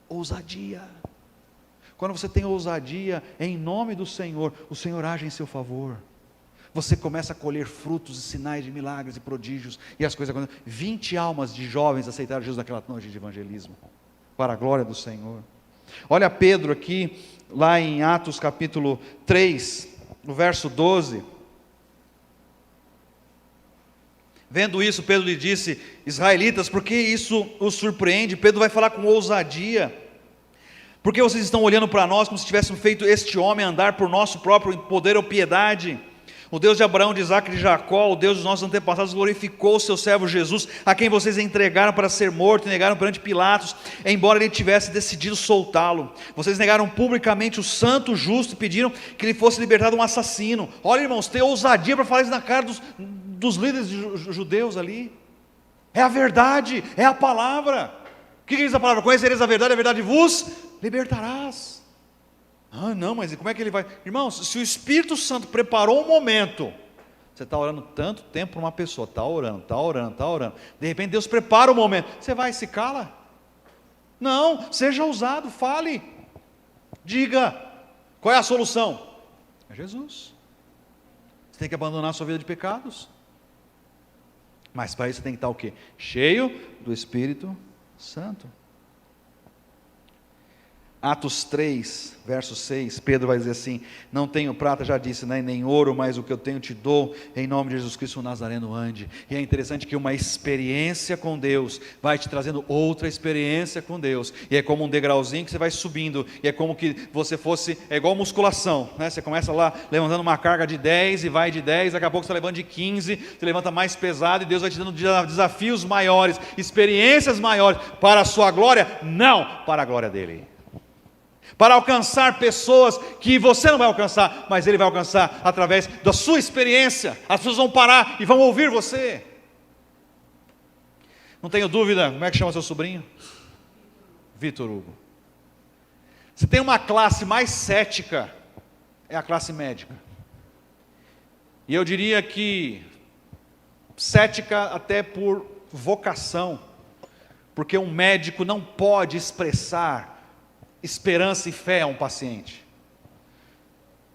Ousadia. Quando você tem ousadia, em nome do Senhor, o Senhor age em seu favor. Você começa a colher frutos e sinais de milagres e prodígios. E as coisas acontecem. 20 almas de jovens aceitaram Jesus naquela noite de evangelismo. Para a glória do Senhor. Olha Pedro aqui, lá em Atos capítulo 3, no verso 12. Vendo isso, Pedro lhe disse, israelitas, por que isso os surpreende? Pedro vai falar com ousadia. Por que vocês estão olhando para nós como se tivéssemos feito este homem andar por nosso próprio poder ou piedade? O Deus de Abraão, de Isaac e de Jacó, o Deus dos nossos antepassados, glorificou o seu servo Jesus, a quem vocês entregaram para ser morto e negaram perante Pilatos, embora ele tivesse decidido soltá-lo. Vocês negaram publicamente o santo justo e pediram que ele fosse libertado um assassino. Olha, irmãos, tem ousadia para falar isso na cara dos líderes judeus ali. É a verdade, é a palavra. O que diz a palavra? Conhecereis a verdade vos libertarás. Ah, não, mas como é que ele vai? Irmãos, se o Espírito Santo preparou um momento, você está orando tanto tempo para uma pessoa, está orando, de repente Deus prepara o momento, você vai e se cala? Não, seja ousado, fale, diga, qual é a solução? É Jesus. Você tem que abandonar a sua vida de pecados, mas para isso você tem que estar o quê? Cheio do Espírito Santo. Atos 3, verso 6, Pedro vai dizer assim: não tenho prata, já disse, né, nem ouro, mas o que eu tenho te dou, em nome de Jesus Cristo o Nazareno ande. E é interessante que uma experiência com Deus vai te trazendo outra experiência com Deus, e é como um degrauzinho que você vai subindo, e é como que você fosse, é igual musculação, né? Você começa lá levantando uma carga de 10, e vai de 10, daqui a pouco você está levando de 15, você levanta mais pesado, e Deus vai te dando desafios maiores, experiências maiores, para a sua glória, não para a glória dEle. Para alcançar pessoas que você não vai alcançar, mas Ele vai alcançar através da sua experiência. As pessoas vão parar e vão ouvir você. Não tenho dúvida, como é que chama seu sobrinho? Vitor Hugo. Se tem uma classe mais cética, é a classe médica. E eu diria que cética até por vocação, porque um médico não pode expressar esperança e fé a um paciente.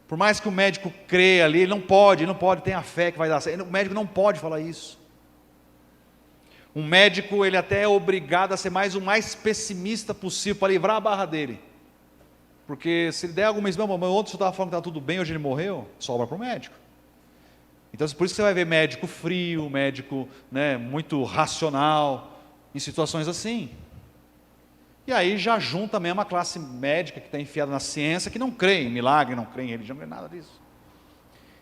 Por mais que o médico creia ali, ele não pode, tem a fé que vai dar certo. O médico não pode falar isso. Um médico, ele até é obrigado a ser o mais pessimista possível, para livrar a barra dele. Porque se ele der alguma coisa, ontem você estava falando que estava tudo bem, hoje ele morreu, sobra para o médico. Então, por isso que você vai ver médico frio, médico, né, muito racional, em situações assim. E aí já junta mesmo a classe médica que está enfiada na ciência, que não crê em milagre, não crê em religião, não crê em nada disso.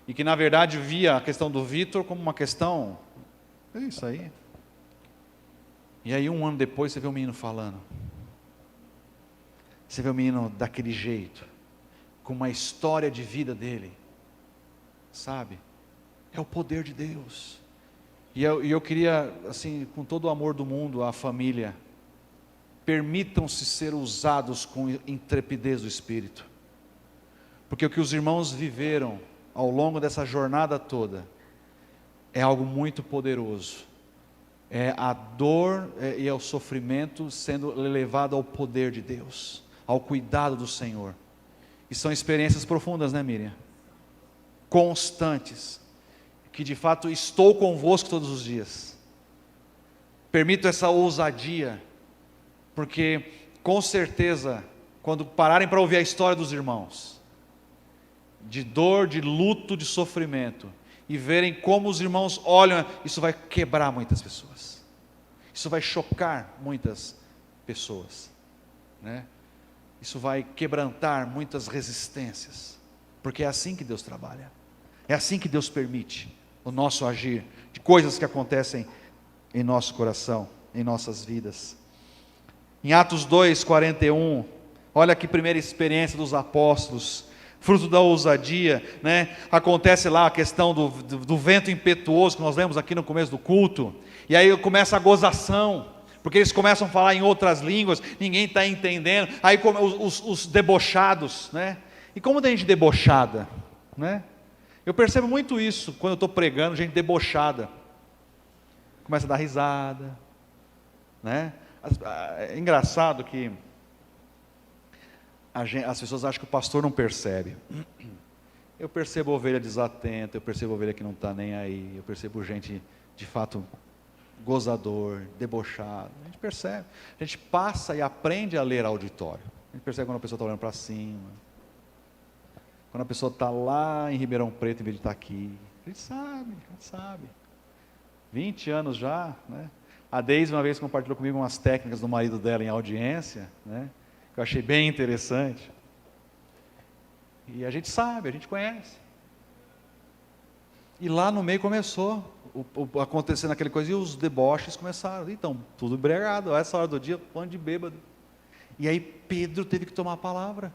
E que na verdade via a questão do Vitor como uma questão, é isso aí. E aí um ano depois você vê o menino falando. Você vê o menino daquele jeito, com uma história de vida dele. Sabe? É o poder de Deus. E eu queria, assim, com todo o amor do mundo, a família, permitam-se ser usados com intrepidez do Espírito, porque o que os irmãos viveram ao longo dessa jornada toda, é algo muito poderoso, é a dor e é o sofrimento sendo levado ao poder de Deus, ao cuidado do Senhor, e são experiências profundas, né, Miriam? Constantes, que de fato estou convosco todos os dias, permito essa ousadia, porque, com certeza, quando pararem para ouvir a história dos irmãos, de dor, de luto, de sofrimento, e verem como os irmãos olham, isso vai quebrar muitas pessoas, isso vai chocar muitas pessoas, né? Isso vai quebrantar muitas resistências, porque é assim que Deus trabalha, é assim que Deus permite o nosso agir, de coisas que acontecem em nosso coração, em nossas vidas. Em Atos 2, 41, olha que primeira experiência dos apóstolos, fruto da ousadia, né? Acontece lá a questão do vento impetuoso, que nós lemos aqui no começo do culto, e aí começa a gozação, porque eles começam a falar em outras línguas, ninguém está entendendo, aí os debochados, né? E como tem gente debochada, né? Eu percebo muito isso, quando eu estou pregando, gente debochada, começa a dar risada, né? É engraçado que as pessoas acham que o pastor não percebe. Eu percebo ovelha desatenta, eu percebo ovelha que não está nem aí, eu percebo gente de fato gozador, debochado. A gente percebe, a gente passa e aprende a ler auditório. A gente percebe quando a pessoa está olhando para cima, quando a pessoa está lá em Ribeirão Preto em vez de estar aqui. A gente sabe. 20 anos já, né? A Deise uma vez compartilhou comigo umas técnicas do marido dela em audiência, né, que eu achei bem interessante. E a gente sabe, a gente conhece. E lá no meio começou acontecendo aquela coisa, e os deboches começaram. Então, tudo embriagado, a essa hora do dia, bando de bêbado. E aí Pedro teve que tomar a palavra.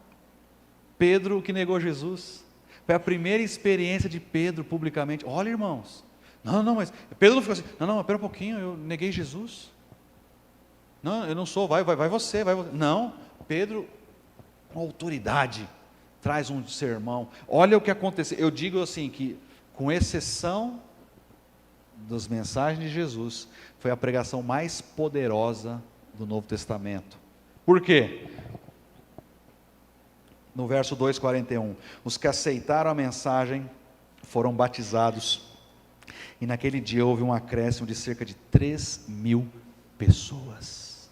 Pedro que negou Jesus. Foi a primeira experiência de Pedro publicamente. Olha, irmãos, não, mas Pedro não ficou assim, não, espera um pouquinho, eu neguei Jesus. Não, eu não sou, vai você. Não, Pedro, com autoridade, traz um sermão. Olha o que aconteceu. Eu digo assim, que com exceção das mensagens de Jesus, foi a pregação mais poderosa do Novo Testamento. Por quê? No verso 2:41, os que aceitaram a mensagem foram batizados, e naquele dia houve um acréscimo de cerca de 3.000 pessoas.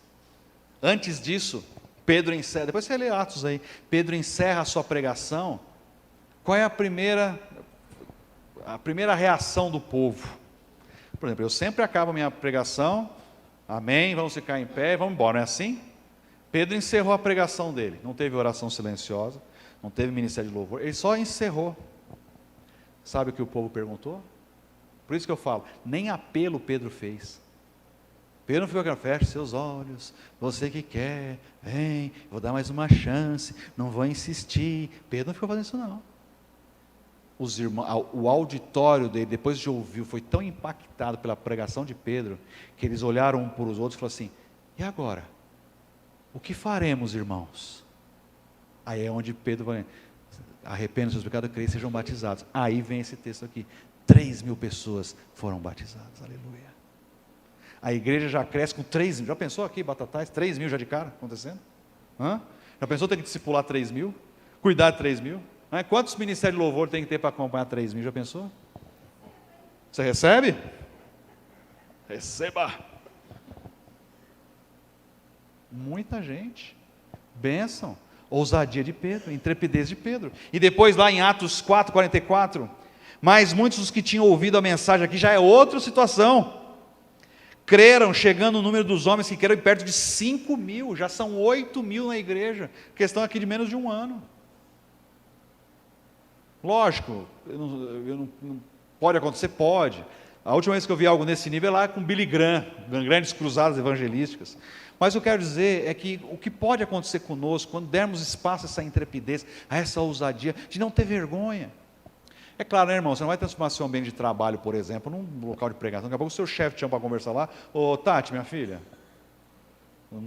Antes disso, Pedro encerra, depois você lê Atos aí, Pedro encerra a sua pregação. Qual é a primeira reação do povo? Por exemplo, eu sempre acabo a minha pregação, amém, vamos ficar em pé, vamos embora, não é assim? Pedro encerrou a pregação dele, não teve oração silenciosa, não teve ministério de louvor, ele só encerrou. Sabe o que o povo perguntou? Por isso que eu falo, nem apelo Pedro fez. Pedro não ficou aqui, feche seus olhos, você que quer, vem, vou dar mais uma chance, não vou insistir. Pedro não ficou fazendo isso não. Os irmãos, o auditório dele, depois de ouvir, foi tão impactado pela pregação de Pedro, que eles olharam um para os outros e falaram assim, e agora? O que faremos, irmãos? Aí é onde Pedro vai, arrependam seus pecados, creem e sejam batizados. Aí vem esse texto aqui, 3.000 pessoas foram batizadas, aleluia. A igreja já cresce com 3.000, já pensou aqui, Batatais, 3.000 já de cara, acontecendo? Já pensou ter que discipular 3.000? Cuidar de 3.000? Quantos ministérios de louvor tem que ter para acompanhar 3.000, já pensou? Você recebe? Receba! Muita gente, bênção, ousadia de Pedro, intrepidez de Pedro. E depois lá em Atos 4:44, mas muitos dos que tinham ouvido a mensagem aqui, já é outra situação, creram, chegando o número dos homens que creram perto de 5.000, já são 8.000 na igreja, questão aqui de menos de um ano. Lógico, pode acontecer? Pode. A última vez que eu vi algo nesse nível é lá com Billy Graham, grandes cruzadas evangelísticas. Mas eu quero dizer é que o que pode acontecer conosco, quando dermos espaço a essa intrepidez, a essa ousadia, de não ter vergonha. É claro, né, irmão, você não vai transformar seu ambiente de trabalho, por exemplo, num local de pregação. Daqui a pouco o seu chefe te chama para conversar lá, ô Tati, minha filha,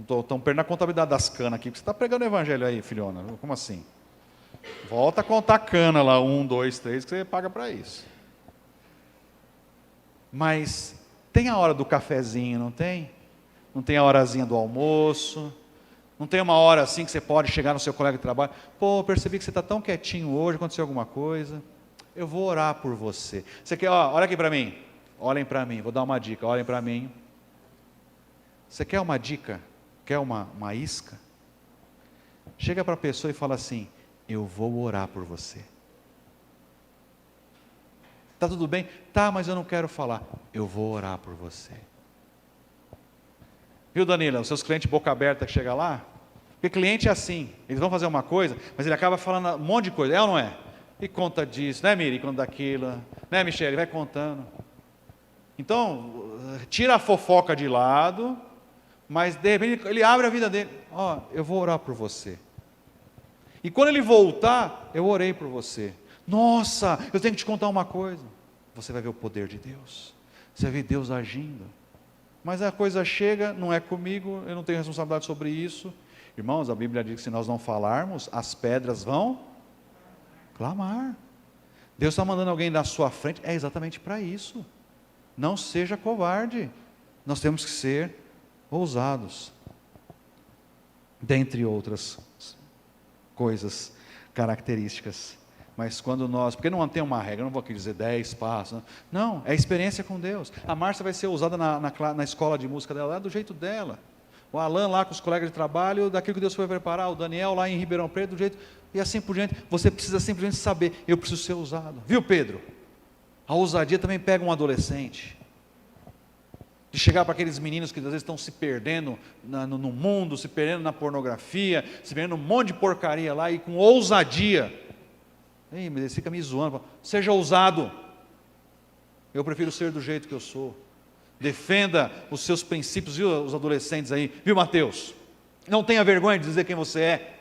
estão perdendo a contabilidade das canas aqui, porque você está pregando o evangelho aí, filhona, como assim? Volta a contar cana lá, 1, 2, 3, que você paga para isso. Mas tem a hora do cafezinho, não tem? Não tem a horazinha do almoço? Não tem uma hora assim que você pode chegar no seu colega de trabalho? Pô, percebi que você está tão quietinho hoje, aconteceu alguma coisa? Eu vou orar por você. Você quer, olha aqui para mim. Olhem para mim, vou dar uma dica, olhem para mim. Você quer uma dica? Quer uma isca? Chega para a pessoa e fala assim, eu vou orar por você. Está tudo bem? Tá, mas eu não quero falar. Eu vou orar por você. Viu, Danila, os seus clientes boca aberta que chegam lá? Porque cliente é assim, eles vão fazer uma coisa, mas ele acaba falando um monte de coisa, é ou não é? E conta disso, né, Miri? Conta daquilo, né, Michele? Vai contando. Então, tira a fofoca de lado, mas de repente ele abre a vida dele. Eu vou orar por você. E quando ele voltar, eu orei por você. Nossa, eu tenho que te contar uma coisa. Você vai ver o poder de Deus. Você vai ver Deus agindo. Mas a coisa chega, não é comigo, eu não tenho responsabilidade sobre isso. Irmãos, a Bíblia diz que se nós não falarmos, as pedras vão clamar. Deus está mandando alguém na sua frente, é exatamente para isso. Não seja covarde. Nós temos que ser ousados. Dentre outras coisas, características. Mas quando nós, porque não tem uma regra, eu não vou aqui dizer 10 passos, não, é experiência com Deus. A Márcia vai ser usada na escola de música dela, do jeito dela. O Alan lá com os colegas de trabalho, daquilo que Deus foi preparar, o Daniel lá em Ribeirão Preto, do jeito, e assim por diante. Você precisa simplesmente saber, eu preciso ser usado. Viu, Pedro? A ousadia também pega um adolescente. De chegar para aqueles meninos que às vezes estão se perdendo no mundo, se perdendo na pornografia, se perdendo um monte de porcaria lá, e com ousadia. Ei, mas ele fica me zoando. Seja ousado. Eu prefiro ser do jeito que eu sou. Defenda os seus princípios, viu, os adolescentes aí, viu, Mateus? Não tenha vergonha de dizer quem você é.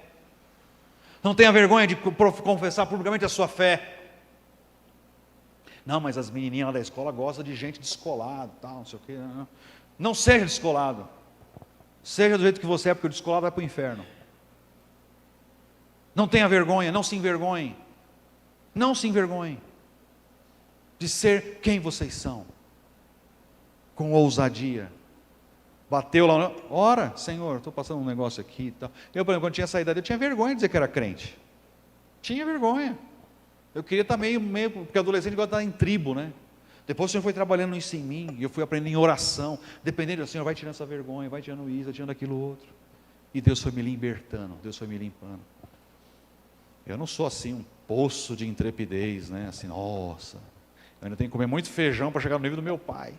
Não tenha vergonha de confessar publicamente a sua fé. Não, mas as menininhas lá da escola gostam de gente descolada, tal, não sei o quê. Não seja descolado. Seja do jeito que você é, porque o descolado vai para o inferno. Não tenha vergonha, não se envergonhe. Não se envergonhe de ser quem vocês são, com ousadia. Bateu lá, ora, Senhor, estou passando um negócio aqui e tal. Eu, por exemplo, quando tinha saído dali, eu tinha vergonha de dizer que era crente. Tinha vergonha. Eu queria estar meio, porque adolescente gosta de estar em tribo, né? Depois o Senhor foi trabalhando isso em mim, e eu fui aprendendo em oração. Dependendo do Senhor, vai tirando essa vergonha, vai tirando isso, vai tirando aquilo outro. E Deus foi me libertando, Deus foi me limpando. Eu não sou assim um poço de intrepidez, né? Assim, nossa, eu ainda tenho que comer muito feijão para chegar no nível do meu pai.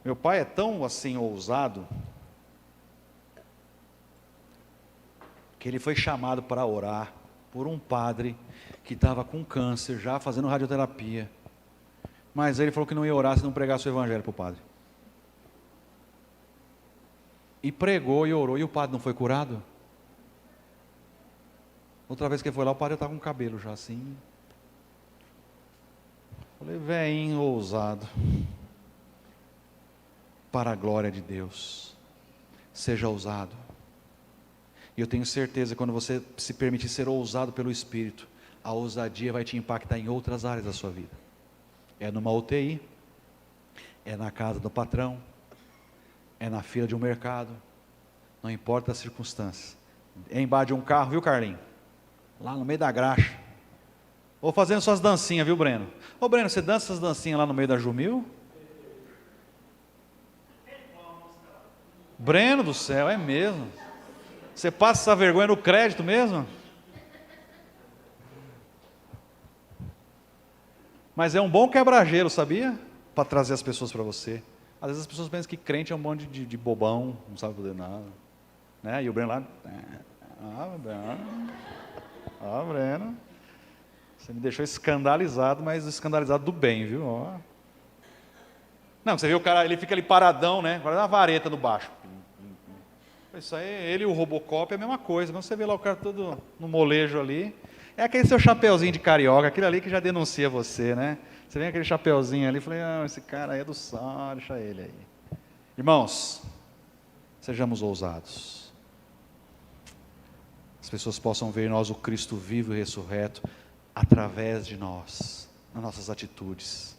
Meu pai é tão assim ousado, que ele foi chamado para orar por um padre que estava com câncer, já fazendo radioterapia. Mas ele falou que não ia orar se não pregasse o evangelho para o padre. E pregou e orou, e o padre não foi curado? Outra vez que ele foi lá, o padre estava com o cabelo já assim. Falei, velhinho ousado. Para a glória de Deus, seja ousado. E eu tenho certeza que quando você se permitir ser ousado pelo Espírito, a ousadia vai te impactar em outras áreas da sua vida. É numa UTI, é na casa do patrão, é na fila de um mercado, não importa as circunstâncias. É embaixo de um carro, viu, Carlinhos? Lá no meio da graxa. Ou fazendo suas dancinhas, viu, Breno? Ô, Breno, você dança essas dancinhas lá no meio da Jumil? Breno do céu, é mesmo? Você passa essa vergonha no crédito mesmo? Mas é um bom quebra-gelo, sabia? Para trazer as pessoas para você. Às vezes as pessoas pensam que crente é um monte de bobão, não sabe fazer nada. Né? E o Breno lá... Breno. Você me deixou escandalizado, mas escandalizado do bem, viu? Ó. Não, você vê o cara, ele fica ali paradão, né? Agora dá uma vareta no baixo. Isso aí, ele e o Robocop é a mesma coisa. Mas você vê lá o cara todo no molejo ali. É aquele seu chapeuzinho de carioca, aquele ali que já denuncia você, né? Você vê aquele chapeuzinho ali, falei, esse cara aí é do sol, deixa ele aí. Irmãos, sejamos ousados. As pessoas possam ver em nós o Cristo vivo e ressurreto através de nós, nas nossas atitudes.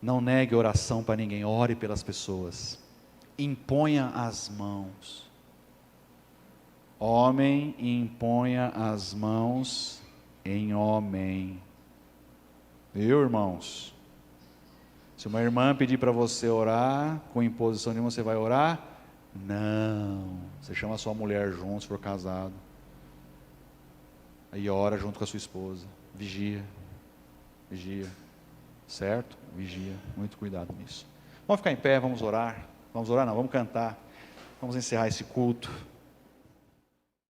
Não negue oração para ninguém, ore pelas pessoas. Imponha as mãos. Homem, imponha as mãos em homem. Viu, irmãos? Se uma irmã pedir para você orar, com imposição nenhuma, você vai orar? Não. Você chama a sua mulher junto, se for casado. Aí ora junto com a sua esposa. Vigia. Vigia. Certo? Vigia. Muito cuidado nisso. Vamos ficar em pé, vamos orar. Vamos orar não, vamos cantar. Vamos encerrar esse culto.